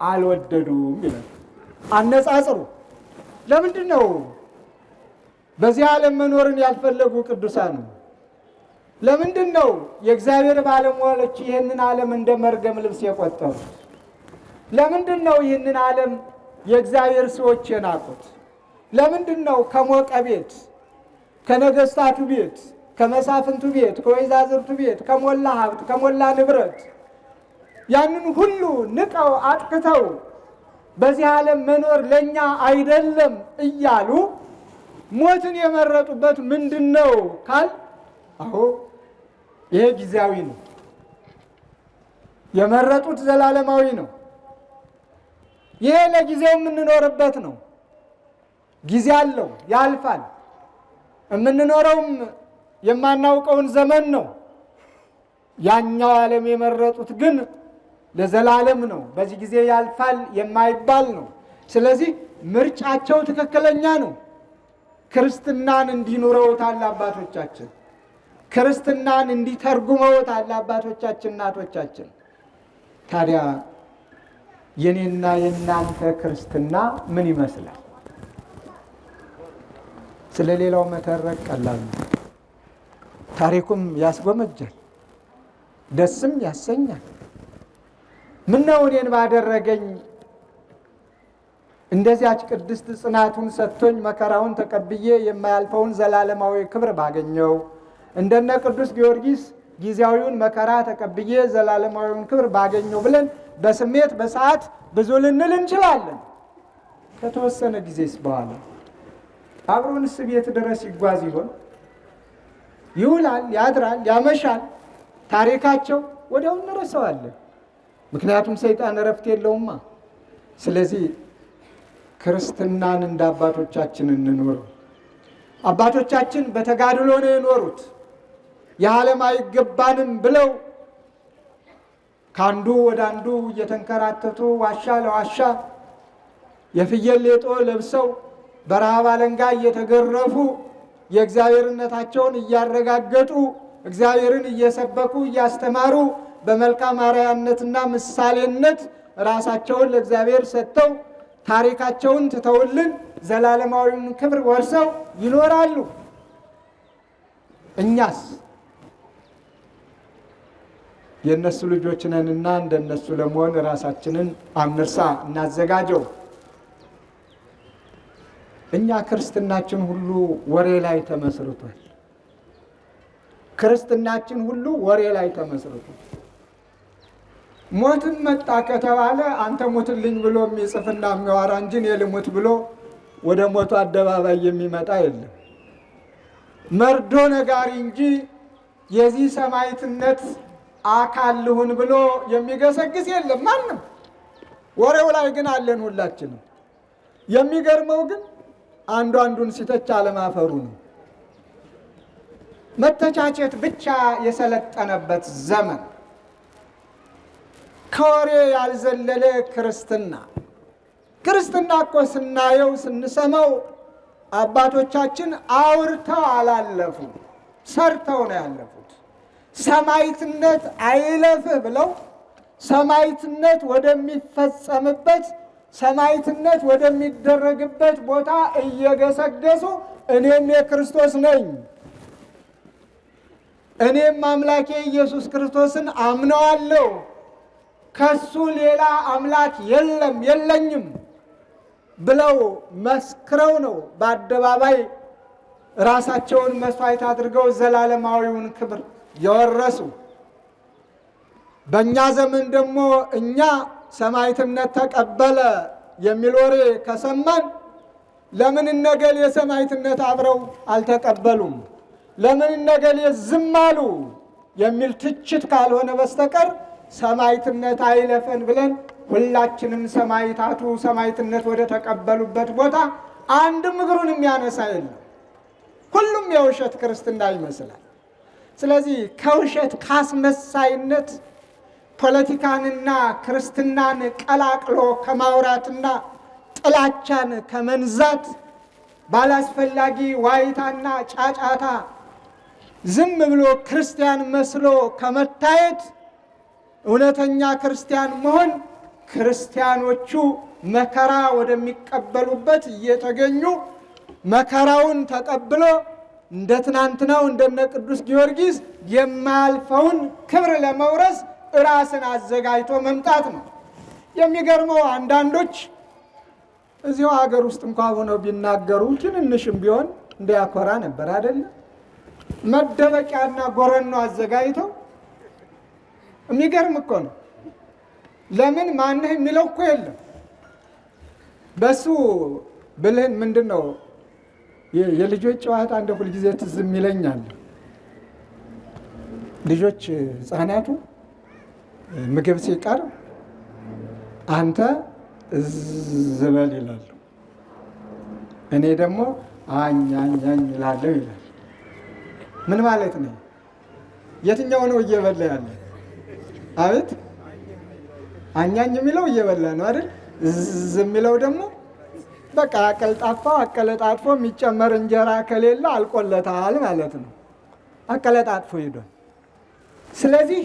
አልወደዱም ይላል። አነጻጽሩ። ለምንድን ነው በዚህ ዓለም መኖርን ያልፈለጉ ቅዱሳን? ለምንድን ነው የእግዚአብሔር ባለሟሎች ይህንን ዓለም እንደ መርገም ልብስ የቆጠሩት? ለምንድን ነው ይህንን ዓለም የእግዚአብሔር ሰዎች የናቁት? ለምንድን ነው ከሞቀ ቤት፣ ከነገስታቱ ቤት፣ ከመሳፍንቱ ቤት፣ ከወይዛዝርቱ ቤት፣ ከሞላ ሀብት፣ ከሞላ ንብረት ያንን ሁሉ ንቀው አጥቅተው በዚህ ዓለም መኖር ለኛ አይደለም እያሉ ሞትን የመረጡበት ምንድን ነው ካል፣ አዎ ይሄ ጊዜያዊ ነው። የመረጡት ዘላለማዊ ነው። ይሄ ለጊዜው የምንኖርበት ነው። ጊዜ አለው፣ ያልፋል። የምንኖረውም የማናውቀውን ዘመን ነው። ያኛው ዓለም የመረጡት ግን ለዘላለም ነው። በዚህ ጊዜ ያልፋል የማይባል ነው። ስለዚህ ምርጫቸው ትክክለኛ ነው። ክርስትናን እንዲኖረውታል አባቶቻችን። ክርስትናን እንዲተርጉመውታል አባቶቻችን፣ እናቶቻችን። ታዲያ የኔና የእናንተ ክርስትና ምን ይመስላል? ስለ ሌላው መተረክ ቀላል ነው። ታሪኩም ያስጎመጃል፣ ደስም ያሰኛል። ምነው እኔን ባደረገኝ እንደዚያች ቅድስት ጽናቱን ሰጥቶኝ መከራውን ተቀብዬ የማያልፈውን ዘላለማዊ ክብር ባገኘው፣ እንደነ ቅዱስ ጊዮርጊስ ጊዜያዊውን መከራ ተቀብዬ ዘላለማዊውን ክብር ባገኘው ብለን በስሜት በሰዓት ብዙ እንችላለን። ከተወሰነ ጊዜስ በኋላ አብሮንስ ቤት ድረስ ይጓዝ ይሆን? ይውላል፣ ያድራል፣ ያመሻል። ታሪካቸው ወዲያው እንረሳዋለን። ምክንያቱም ሰይጣን እረፍት የለውማ። ስለዚህ ክርስትናን እንደ አባቶቻችን እንኖር። አባቶቻችን በተጋድሎ ነው የኖሩት። የዓለም አይገባንም ብለው ከአንዱ ወደ አንዱ እየተንከራተቱ ዋሻ ለዋሻ የፍየል ሌጦ ለብሰው በረሃብ አለንጋ እየተገረፉ የእግዚአብሔርነታቸውን እያረጋገጡ እግዚአብሔርን እየሰበኩ እያስተማሩ በመልካም አርአያነትና ምሳሌነት ራሳቸውን ለእግዚአብሔር ሰጥተው ታሪካቸውን ትተውልን ዘላለማዊውን ክብር ወርሰው ይኖራሉ። እኛስ የእነሱ ልጆች ነንና እንደነሱ ለመሆን ራሳችንን አንርሳ፣ እናዘጋጀው። እኛ ክርስትናችን ሁሉ ወሬ ላይ ተመስርቷል። ክርስትናችን ሁሉ ወሬ ላይ ተመስርቷል። ሞትን መጣ ከተባለ አንተ ሞትልኝ ብሎ የሚጽፍና የሚያወራ እንጂ እኔ ልሙት ብሎ ወደ ሞቱ አደባባይ የሚመጣ የለም። መርዶ ነጋሪ እንጂ የዚህ ሰማዕትነት አካል ልሁን ብሎ የሚገሰግስ የለም ማንም። ወሬው ላይ ግን አለን ሁላችንም። የሚገርመው ግን አንዱ አንዱን ሲተች አለማፈሩ ነው። መተቻቸት ብቻ የሰለጠነበት ዘመን፣ ከወሬ ያልዘለለ ክርስትና። ክርስትና እኮ ስናየው ስንሰማው አባቶቻችን አውርተው አላለፉ፣ ሰርተው ነው ያለፉት። ሰማዕትነት አይለፍህ ብለው ሰማዕትነት ወደሚፈጸምበት ሰማዕትነት ወደሚደረግበት ቦታ እየገሰገሱ እኔም የክርስቶስ ነኝ፣ እኔም አምላኬ ኢየሱስ ክርስቶስን አምነዋለሁ፣ ከሱ ሌላ አምላክ የለም የለኝም ብለው መስክረው ነው በአደባባይ ራሳቸውን መስዋዕት አድርገው ዘላለማዊውን ክብር የወረሱ። በእኛ ዘመን ደግሞ እኛ ሰማዕትነት ተቀበለ የሚል ወሬ ከሰማን ለምን እነገሌ የሰማዕትነት አብረው አልተቀበሉም፣ ለምን እነገሌ ዝም አሉ የሚል ትችት ካልሆነ በስተቀር ሰማዕትነት አይለፈን ብለን ሁላችንም ሰማዕታቱ ሰማዕትነት ወደ ተቀበሉበት ቦታ አንድም እግሩን የሚያነሳ የለም። ሁሉም የውሸት ክርስትና ይመስላል። ስለዚህ ከውሸት ካስመሳይነት ፖለቲካንና ክርስትናን ቀላቅሎ ከማውራትና ጥላቻን ከመንዛት ባላስፈላጊ ዋይታና ጫጫታ ዝም ብሎ ክርስቲያን መስሎ ከመታየት እውነተኛ ክርስቲያን መሆን ክርስቲያኖቹ መከራ ወደሚቀበሉበት እየተገኙ መከራውን ተቀብሎ እንደ ትናንትናው እንደነ ቅዱስ ጊዮርጊስ የማያልፈውን ክብር ለመውረስ ራስን አዘጋጅቶ መምጣት ነው። የሚገርመው አንዳንዶች እዚሁ ሀገር ውስጥ እንኳን ሆነው ቢናገሩ ትንንሽም ቢሆን እንዲያኮራ ነበር አይደል? መደበቂያና ጎረኖ አዘጋጅተው የሚገርም እኮ ነው። ለምን ማንህ የሚለው እኮ የለም። በሱ ብልህን ምንድነው የልጆች ጨዋታ እንደ ሁል ጊዜ ትዝ ይለኛል። ልጆች ህፃናቱ ምግብ ሲቀርብ አንተ ዝበል ይላሉ፣ እኔ ደግሞ አኛኛኝ እላለሁ ይላል። ምን ማለት ነው? የትኛው ነው እየበላ ያለ? አቤት አኛኝ የሚለው እየበላ ነው አይደል? የሚለው ደግሞ በቃ አቀለጣጥፎ የሚጨመር እንጀራ ከሌለ አልቆለታል ማለት ነው። አቀለጣጥፎ ሄዷል። ስለዚህ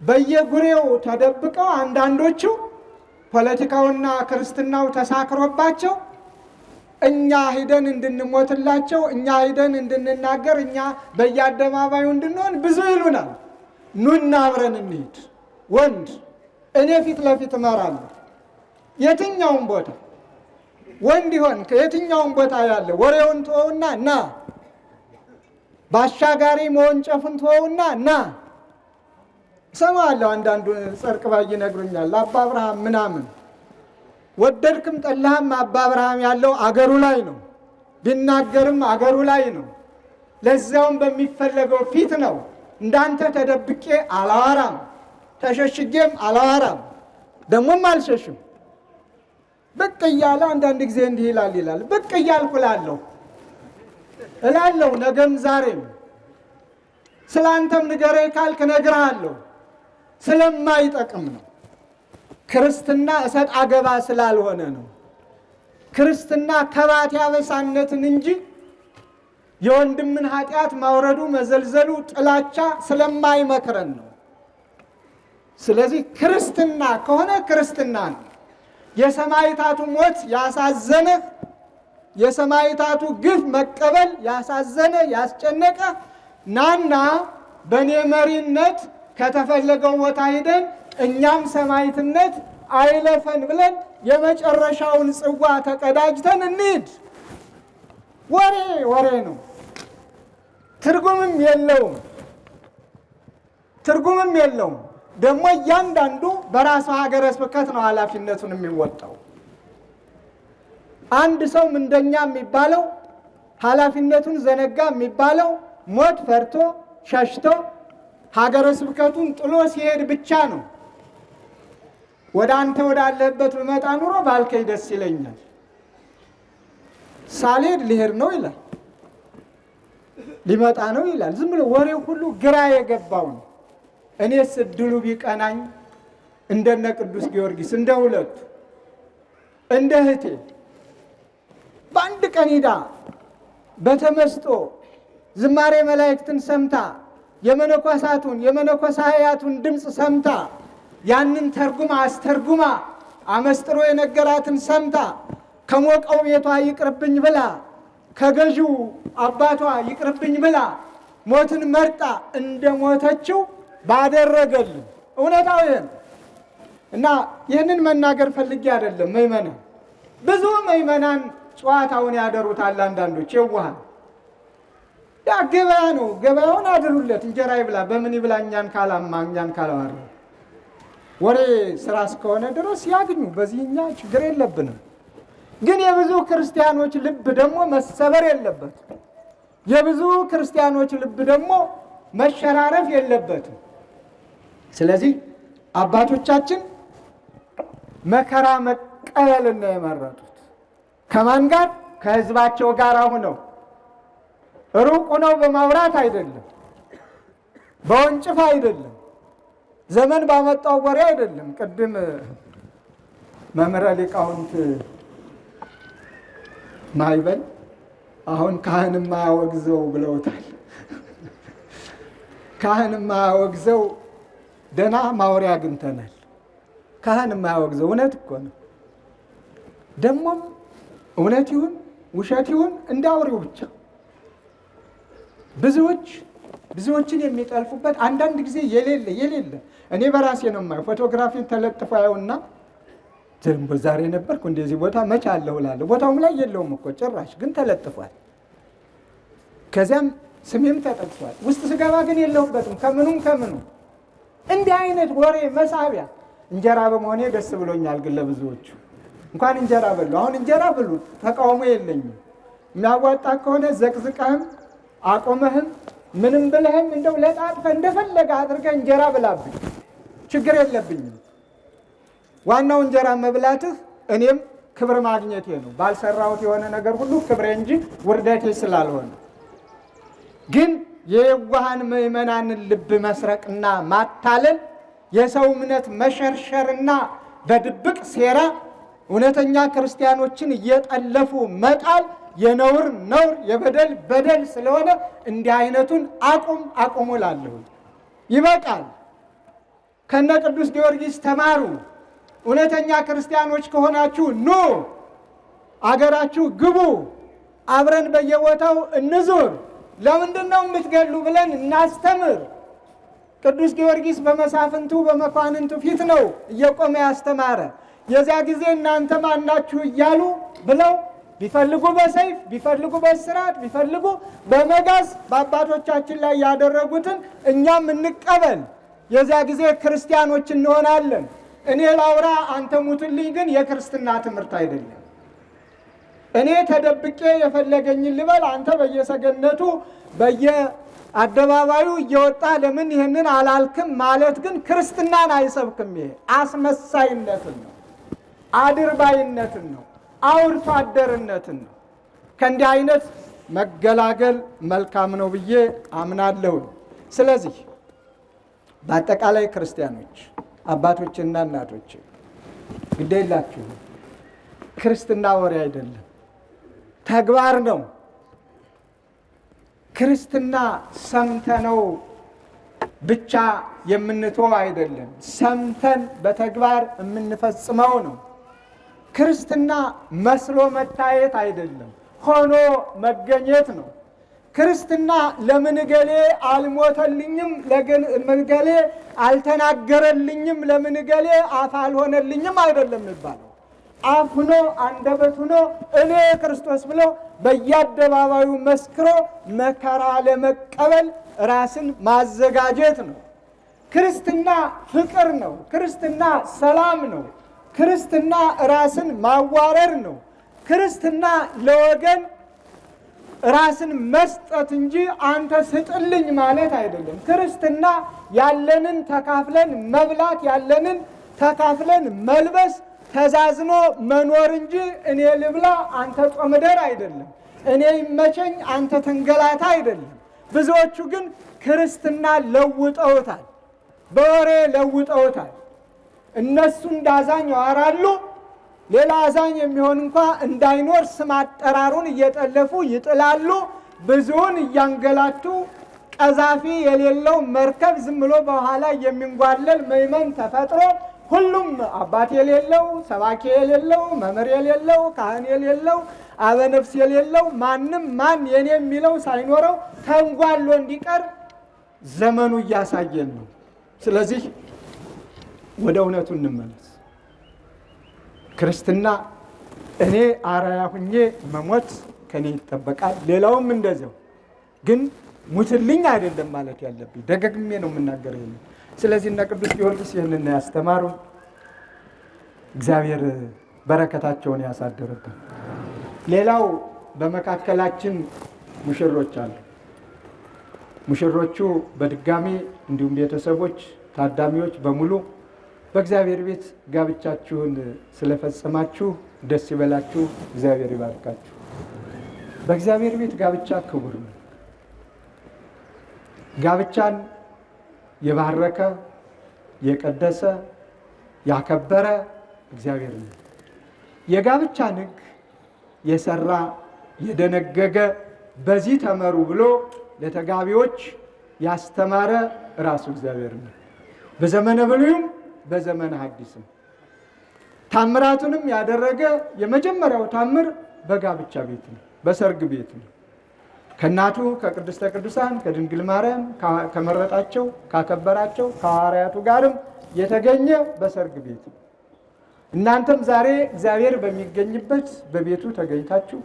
በየጉሬው ተደብቀው አንዳንዶቹ ፖለቲካውና ክርስትናው ተሳክሮባቸው እኛ ሂደን እንድንሞትላቸው፣ እኛ ሂደን እንድንናገር፣ እኛ በየአደባባዩ እንድንሆን ብዙ ይሉናል። ኑና አብረን እንሂድ። ወንድ እኔ ፊት ለፊት እመራለሁ። የትኛውም ቦታ ወንድ ይሆን ከየትኛውም ቦታ ያለ ወሬውን ተወውና ና፣ ባሻጋሪ መወንጨፉን ተወውና ና። ሰማለሁ አንዳንዱ ጸርቅ ባይ ይነግሩኛል። አባ አብርሃም ምናምን ወደድክም ጠላህም አባ አብርሃም ያለው አገሩ ላይ ነው። ቢናገርም አገሩ ላይ ነው። ለዛውም በሚፈለገው ፊት ነው። እንዳንተ ተደብቄ አላወራም፣ ተሸሽጌም አላወራም፣ ደግሞም አልሸሽም። ብቅ እያለ አንዳንድ ጊዜ እንዲህ ይላል ብቅ እያልኩ እላለሁ ነገም ዛሬም። ስላንተም ንገረኝ ካልክ እነግርሃለሁ። ስለማይጠቅም ነው። ክርስትና እሰጥ አገባ ስላልሆነ ነው። ክርስትና ከባት ያበሳነትን እንጂ የወንድምን ኃጢአት ማውረዱ መዘልዘሉ ጥላቻ ስለማይመክረን ነው። ስለዚህ ክርስትና ከሆነ ክርስትና ነው። የሰማዕታቱ ሞት ያሳዘነ፣ የሰማዕታቱ ግፍ መቀበል ያሳዘነ ያስጨነቀ ናና በእኔ መሪነት ከተፈለገው ቦታ ሂደን እኛም ሰማዕትነት አይለፈን ብለን የመጨረሻውን ጽዋ ተቀዳጅተን እንሂድ። ወሬ ነው፣ ትርጉምም የለውም። ደግሞ እያንዳንዱ በራሱ ሀገረ ስብከት ነው ኃላፊነቱን የሚወጣው። አንድ ሰው ምንደኛ የሚባለው ኃላፊነቱን ዘነጋ የሚባለው ሞት ፈርቶ ሸሽቶ ሀገረ ስብከቱን ጥሎ ሲሄድ ብቻ ነው። ወደ አንተ ወዳለህበት ብመጣ ኑሮ ባልከኝ ደስ ይለኛል፣ ሳልሄድ ሊሄድ ነው ይላል፣ ሊመጣ ነው ይላል። ዝም ብሎ ወሬው ሁሉ ግራ የገባው ነው። እኔስ እድሉ ቢቀናኝ እንደነ ቅዱስ ጊዮርጊስ እንደ ሁለቱ እንደ እህቴ በአንድ ቀን ሂዳ በተመስጦ ዝማሬ መላእክትን ሰምታ የመነኮሳቱን የመነኮሳያቱን ድምፅ ሰምታ ያንን ተርጉማ አስተርጉማ አመስጥሮ የነገራትን ሰምታ ከሞቀው ቤቷ ይቅርብኝ ብላ ከገዢው አባቷ ይቅርብኝ ብላ ሞትን መርጣ እንደ ሞተችው ባደረገልን እውነታው ይሄን እና ይህንን መናገር ፈልጌ አይደለም። ምእመናን ብዙ ምእመናን ጨዋታውን ያደሩታል። አንዳንዶች የዋሃን ያ ገበያ ነው፣ ገበያውን አድሩለት፣ እንጀራ ይብላ፣ በምን ይብላ እኛን ካላማ እኛን ካላዋራ ወሬ ስራ እስከሆነ ድረስ ያግኙ። በዚህኛ ችግር የለብንም። ግን የብዙ ክርስቲያኖች ልብ ደግሞ መሰበር የለበት። የብዙ ክርስቲያኖች ልብ ደግሞ መሸራረፍ የለበትም። ስለዚህ አባቶቻችን መከራ መቀበልን ነው የመረጡት። ከማን ጋር? ከህዝባቸው ጋር ሆነው፣ ሩቅ ሆነው በማውራት አይደለም፣ በወንጭፍ አይደለም፣ ዘመን ባመጣው ወሬ አይደለም። ቅድም መምህረ ሊቃውንት ማይበል አሁን ካህንም ማያወግዘው ብለውታል። ካህንም ማያወግዘው ደና ማውሪያ አግኝተናል። ካህንም ማያወግዘው እውነት እኮ ነው። ደግሞም እውነት ይሁን ውሸት ይሁን እንዳውሪው ብቻ ብዙዎችን የሚጠልፉበት አንዳንድ ጊዜ የሌለ እኔ በራሴ ነው የማየው። ፎቶግራፊን ተለጥፎ ያውና ዛሬ ነበርኩ እንደዚህ ቦታ መቼ አለሁ እላለሁ። ቦታውም ላይ የለውም እኮ ጭራሽ፣ ግን ተለጥፏል። ከዚያም ስሜም ተጠቅሷል። ውስጥ ስገባ ግን የለሁበትም። ከምኑ እንዲህ አይነት ወሬ መሳቢያ። እንጀራ በመሆኔ ደስ ብሎኛል። ግን ለብዙዎቹ እንኳን እንጀራ በሉ። አሁን እንጀራ ብሉ፣ ተቃውሞ የለኝም። የሚያዋጣ ከሆነ ዘቅዝቀህም አቆመህም ምንም ብለህም እንደው ለጣጥፈህ እንደፈለገ አድርገህ እንጀራ ብላብኝ፣ ችግር የለብኝም። ዋናው እንጀራ መብላትህ እኔም ክብር ማግኘቴ ነው። ባልሰራሁት የሆነ ነገር ሁሉ ክብሬ እንጂ ውርደቴ ስላልሆነ። ግን የዋሃን ምዕመናንን ልብ መስረቅና ማታለል፣ የሰው እምነት መሸርሸርና በድብቅ ሴራ እውነተኛ ክርስቲያኖችን እየጠለፉ መጣል የነውር የበደል ስለሆነ እንዲህ አይነቱን አቁሙ እላለሁ። ይበቃል። ከነ ቅዱስ ጊዮርጊስ ተማሩ። እውነተኛ ክርስቲያኖች ከሆናችሁ ኑ፣ አገራችሁ ግቡ፣ አብረን በየቦታው እንዙር። ለምንድን ነው የምትገሉ ብለን እናስተምር። ቅዱስ ጊዮርጊስ በመሳፍንቱ በመኳንንቱ ፊት ነው እየቆመ ያስተማረ። የዚያ ጊዜ እናንተ ማናችሁ እያሉ ብለው ቢፈልጉ በሰይፍ ቢፈልጉ በስራት ቢፈልጉ በመጋዝ በአባቶቻችን ላይ ያደረጉትን እኛም እንቀበል። የዚያ ጊዜ ክርስቲያኖች እንሆናለን። እኔ ላውራ አንተ ሙትልኝ ግን የክርስትና ትምህርት አይደለም። እኔ ተደብቄ የፈለገኝን ልበል፣ አንተ በየሰገነቱ በየአደባባዩ እየወጣ ለምን ይህንን አላልክም ማለት ግን ክርስትናን አይሰብክም። ይሄ አስመሳይነትን ነው፣ አድርባይነትን ነው፣ አውርቶ አደርነትን ነው። ከእንዲህ አይነት መገላገል መልካም ነው ብዬ አምናለሁ። ስለዚህ በአጠቃላይ ክርስቲያኖች አባቶችና እናቶች ግድ የላችሁም። ክርስትና ወሬ አይደለም፣ ተግባር ነው። ክርስትና ሰምተነው ብቻ የምንተው አይደለም፣ ሰምተን በተግባር የምንፈጽመው ነው። ክርስትና መስሎ መታየት አይደለም፣ ሆኖ መገኘት ነው። ክርስትና ለምን ገሌ አልሞተልኝም፣ ለምን ገሌ አልተናገረልኝም፣ ለምን ገሌ አፍ አልሆነልኝም አይደለም የሚባለው። አፍ ሆኖ አንደበት ሆኖ እኔ ክርስቶስ ብሎ በየአደባባዩ መስክሮ መከራ ለመቀበል ራስን ማዘጋጀት ነው። ክርስትና ፍቅር ነው። ክርስትና ሰላም ነው። ክርስትና ራስን ማዋረድ ነው። ክርስትና ለወገን ራስን መስጠት እንጂ አንተ ስጥልኝ ማለት አይደለም። ክርስትና ያለንን ተካፍለን መብላት፣ ያለንን ተካፍለን መልበስ፣ ተዛዝኖ መኖር እንጂ እኔ ልብላ አንተ ጾም እደር አይደለም። እኔ ይመቸኝ አንተ ተንገላታ አይደለም። ብዙዎቹ ግን ክርስትና ለውጠውታል፣ በወሬ ለውጠውታል። እነሱ እንዳዛኝ ያወራሉ። ሌላ አዛኝ የሚሆን እንኳ እንዳይኖር ስም አጠራሩን እየጠለፉ ይጥላሉ። ብዙውን እያንገላቱ ቀዛፊ የሌለው መርከብ ዝም ብሎ በኋላ የሚንጓለል ምእመን ተፈጥሮ ሁሉም አባት የሌለው ሰባኪ የሌለው መምህር የሌለው ካህን የሌለው አበነፍስ የሌለው ማንም ማን የኔ የሚለው ሳይኖረው ተንጓሎ እንዲቀር ዘመኑ እያሳየን ነው። ስለዚህ ወደ እውነቱ እንመለስ። ክርስትና እኔ አርአያ ሁኜ መሞት ከኔ ይጠበቃል፣ ሌላውም እንደዚያው። ግን ሙትልኝ አይደለም ማለት ያለብኝ፣ ደጋግሜ ነው የምናገረው። ስለዚህ እነ ቅዱስ ጊዮርጊስ ይህንን ያስተማሩ፣ እግዚአብሔር በረከታቸውን ያሳድርብን። ሌላው በመካከላችን ሙሽሮች አሉ። ሙሽሮቹ በድጋሚ እንዲሁም ቤተሰቦች፣ ታዳሚዎች በሙሉ በእግዚአብሔር ቤት ጋብቻችሁን ስለፈጸማችሁ ደስ ይበላችሁ፣ እግዚአብሔር ይባርካችሁ። በእግዚአብሔር ቤት ጋብቻ ክቡር ነው። ጋብቻን የባረከ የቀደሰ ያከበረ እግዚአብሔር ነው። የጋብቻን ሕግ የሰራ የደነገገ በዚህ ተመሩ ብሎ ለተጋቢዎች ያስተማረ ራሱ እግዚአብሔር ነው። በዘመነ ብሉይም በዘመነ ሐዲስም ታምራቱንም ያደረገ የመጀመሪያው ታምር በጋብቻ ቤት ነው፣ በሰርግ ቤት ነው። ከእናቱ ከቅድስተ ቅዱሳን ከድንግል ማርያም ከመረጣቸው ካከበራቸው ከሐዋርያቱ ጋርም የተገኘ በሰርግ ቤት ነው። እናንተም ዛሬ እግዚአብሔር በሚገኝበት በቤቱ ተገኝታችሁ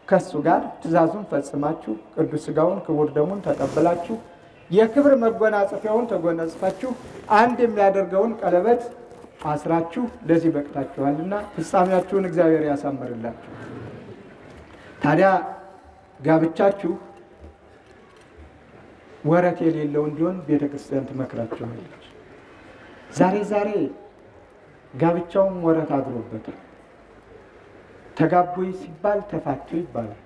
ከሱ ጋር ትእዛዙን ፈጽማችሁ ቅዱስ ሥጋውን ክቡር ደሙን ተቀበላችሁ የክብር መጎናጸፊያውን ተጎናጽፋችሁ አንድ የሚያደርገውን ቀለበት አስራችሁ ለዚህ በቅታችኋልና ፍጻሜያችሁን እግዚአብሔር ያሳምርላችሁ። ታዲያ ጋብቻችሁ ወረት የሌለው እንዲሆን ቤተ ክርስቲያን ትመክራችኋለች። ዛሬ ጋብቻውን ወረት አድሮበታል። ተጋቡ ሲባል ተፋቱ ይባላል።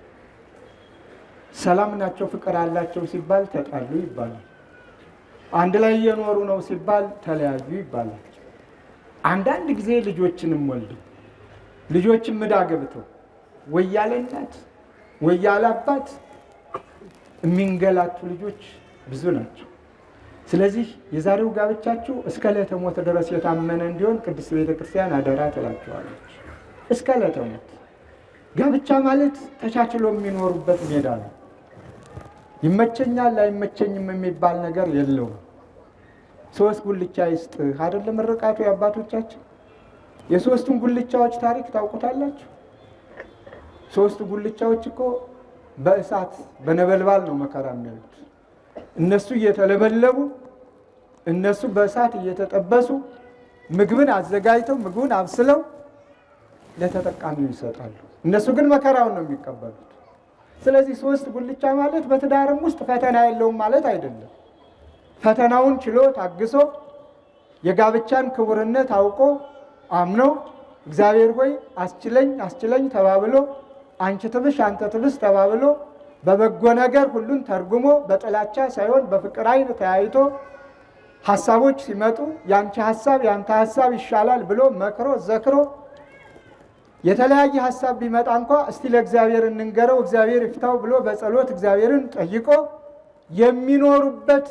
ሰላም ናቸው ፍቅር አላቸው ሲባል ተጣሉ ይባላል። አንድ ላይ እየኖሩ ነው ሲባል ተለያዩ ይባላል። አንዳንድ ጊዜ ልጆችንም ወልደው ልጆችን ምዳ ገብተው ወያለ እናት ወያለ አባት የሚንገላቱ ልጆች ብዙ ናቸው። ስለዚህ የዛሬው ጋብቻችሁ እስከ ዕለተ ሞት ድረስ የታመነ እንዲሆን ቅድስት ቤተ ክርስቲያን አደራ ትላችኋለች። እስከ ዕለተ ሞት ጋብቻ ማለት ተቻችሎ የሚኖሩበት ሜዳ ነው። ይመቸኛል አይመቸኝም የሚባል ነገር የለውም። 3 ጉልቻ ይስጥ አይደለም ምርቃቱ የአባቶቻችን። የሶስቱን ጉልቻዎች ታሪክ ታውቁታላችሁ። 3 ጉልቻዎች እኮ በእሳት በነበልባል ነው መከራ የሚያዩት። እነሱ እየተለበለቡ እነሱ በእሳት እየተጠበሱ ምግብን አዘጋጅተው ምግቡን አብስለው ለተጠቃሚው ይሰጣሉ። እነሱ ግን መከራውን ነው የሚቀበሉት። ስለዚህ 3 ጉልቻ ማለት በትዳርም ውስጥ ፈተና የለውም ማለት አይደለም። ፈተናውን ችሎ ታግሶ የጋብቻን ክቡርነት አውቆ አምኖ እግዚአብሔር ሆይ አስችለኝ ተባብሎ አንቺ ትብሽ አንተ ትብስ ተባብሎ በበጎ ነገር ሁሉን ተርጉሞ በጥላቻ ሳይሆን በፍቅር ዓይን ተያይቶ ሐሳቦች ሲመጡ ያንቺ ሐሳብ ያንተ ሐሳብ ይሻላል ብሎ መክሮ ዘክሮ የተለያየ ሐሳብ ቢመጣ እንኳ እስቲ ለእግዚአብሔር እንንገረው እግዚአብሔር ይፍታው ብሎ በጸሎት እግዚአብሔርን ጠይቆ የሚኖሩበት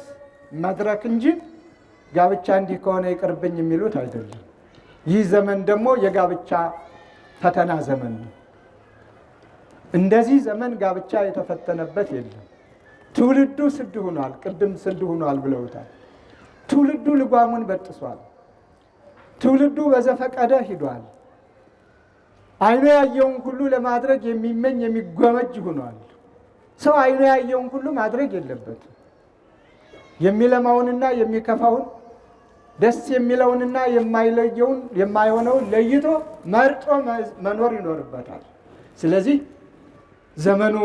መድረክ እንጂ ጋብቻ እንዲህ ከሆነ ይቅርብኝ የሚሉት አይደለም። ይህ ዘመን ደግሞ የጋብቻ ፈተና ዘመን ነው። እንደዚህ ዘመን ጋብቻ የተፈተነበት የለም። ትውልዱ ስድ ሆኗል። ቅድም ስድ ሆኗል ብለውታል። ትውልዱ ልጓሙን በጥሷል። ትውልዱ በዘፈቀደ ሂዷል። አይኑ ያየውን ሁሉ ለማድረግ የሚመኝ የሚጎመጅ ሆኗል። ሰው አይኑ ያየውን ሁሉ ማድረግ የለበትም። የሚለማውንና የሚከፋውን ደስ የሚለውንና የማይለየውን የማይሆነውን ለይቶ መርጦ መኖር ይኖርበታል። ስለዚህ ዘመኑ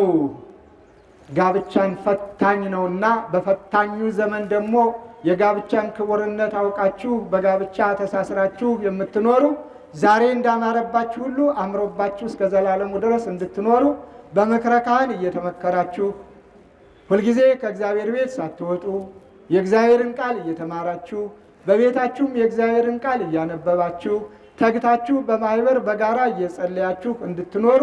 ጋብቻን ፈታኝ ነውና በፈታኙ ዘመን ደግሞ የጋብቻን ክቡርነት አውቃችሁ በጋብቻ ተሳስራችሁ የምትኖሩ ዛሬ እንዳማረባችሁ ሁሉ አምሮባችሁ እስከ ዘላለሙ ድረስ እንድትኖሩ በምክረ ካህን እየተመከራችሁ ሁልጊዜ ከእግዚአብሔር ቤት ሳትወጡ የእግዚአብሔርን ቃል እየተማራችሁ በቤታችሁም የእግዚአብሔርን ቃል እያነበባችሁ ተግታችሁ በማህበር በጋራ እየጸለያችሁ እንድትኖሩ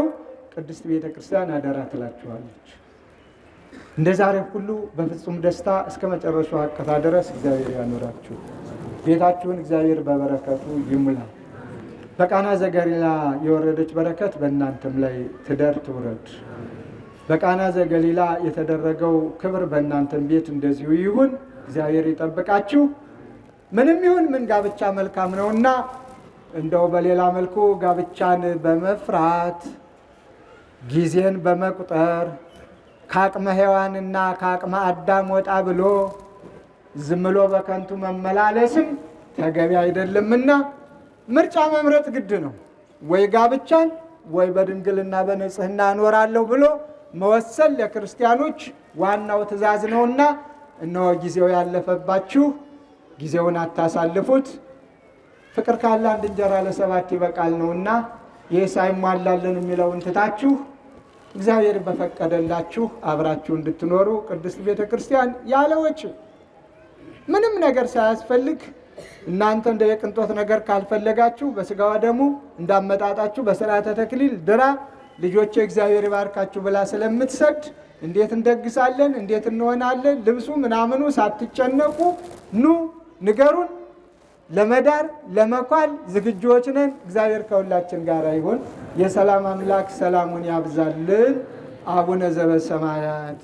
ቅድስት ቤተ ክርስቲያን አደራ ትላችኋለች። እንደ ዛሬ ሁሉ በፍጹም ደስታ እስከ መጨረሻው አቀታ ድረስ እግዚአብሔር ያኖራችሁ። ቤታችሁን እግዚአብሔር በበረከቱ ይሙላ። በቃና ዘገሊላ የወረደች በረከት በእናንተም ላይ ትደር ትውረድ። በቃና ዘገሊላ የተደረገው ክብር በእናንተም ቤት እንደዚሁ ይሁን። እግዚአብሔር ይጠብቃችሁ። ምንም ይሁን ምን ጋብቻ መልካም ነውና እንደው በሌላ መልኩ ጋብቻን በመፍራት ጊዜን በመቁጠር ከአቅመ ሔዋንና ከአቅመ አዳም ወጣ ብሎ ዝም ብሎ በከንቱ መመላለስም ተገቢ አይደለምና ምርጫ መምረጥ ግድ ነው። ወይ ጋብቻን ወይ በድንግልና በንጽህና እኖራለሁ ብሎ መወሰን ለክርስቲያኖች ዋናው ትእዛዝ ነውና እነሆ ጊዜው ያለፈባችሁ ጊዜውን አታሳልፉት። ፍቅር ካለ አንድ እንጀራ ለሰባት ይበቃል ነውና ይህ ሳይሟላልን የሚለውን ትታችሁ እግዚአብሔር በፈቀደላችሁ አብራችሁ እንድትኖሩ ቅድስት ቤተ ክርስቲያን ያለ ወጪ ምንም ነገር ሳያስፈልግ እናንተ እንደ የቅንጦት ነገር ካልፈለጋችሁ በስጋዋ ደሙ እንዳመጣጣችሁ በሥርዓተ ተክሊል ድራ ልጆቼ እግዚአብሔር ይባርካችሁ ብላ ስለምትሰድ እንዴት እንደግሳለን፣ እንዴት እንሆናለን፣ ልብሱ ምናምኑ ሳትጨነቁ ኑ ንገሩን። ለመዳር ለመኳል ዝግጁዎች ነን። እግዚአብሔር ከሁላችን ጋር ይሁን። የሰላም አምላክ ሰላሙን ያብዛልን። አቡነ ዘበሰማያት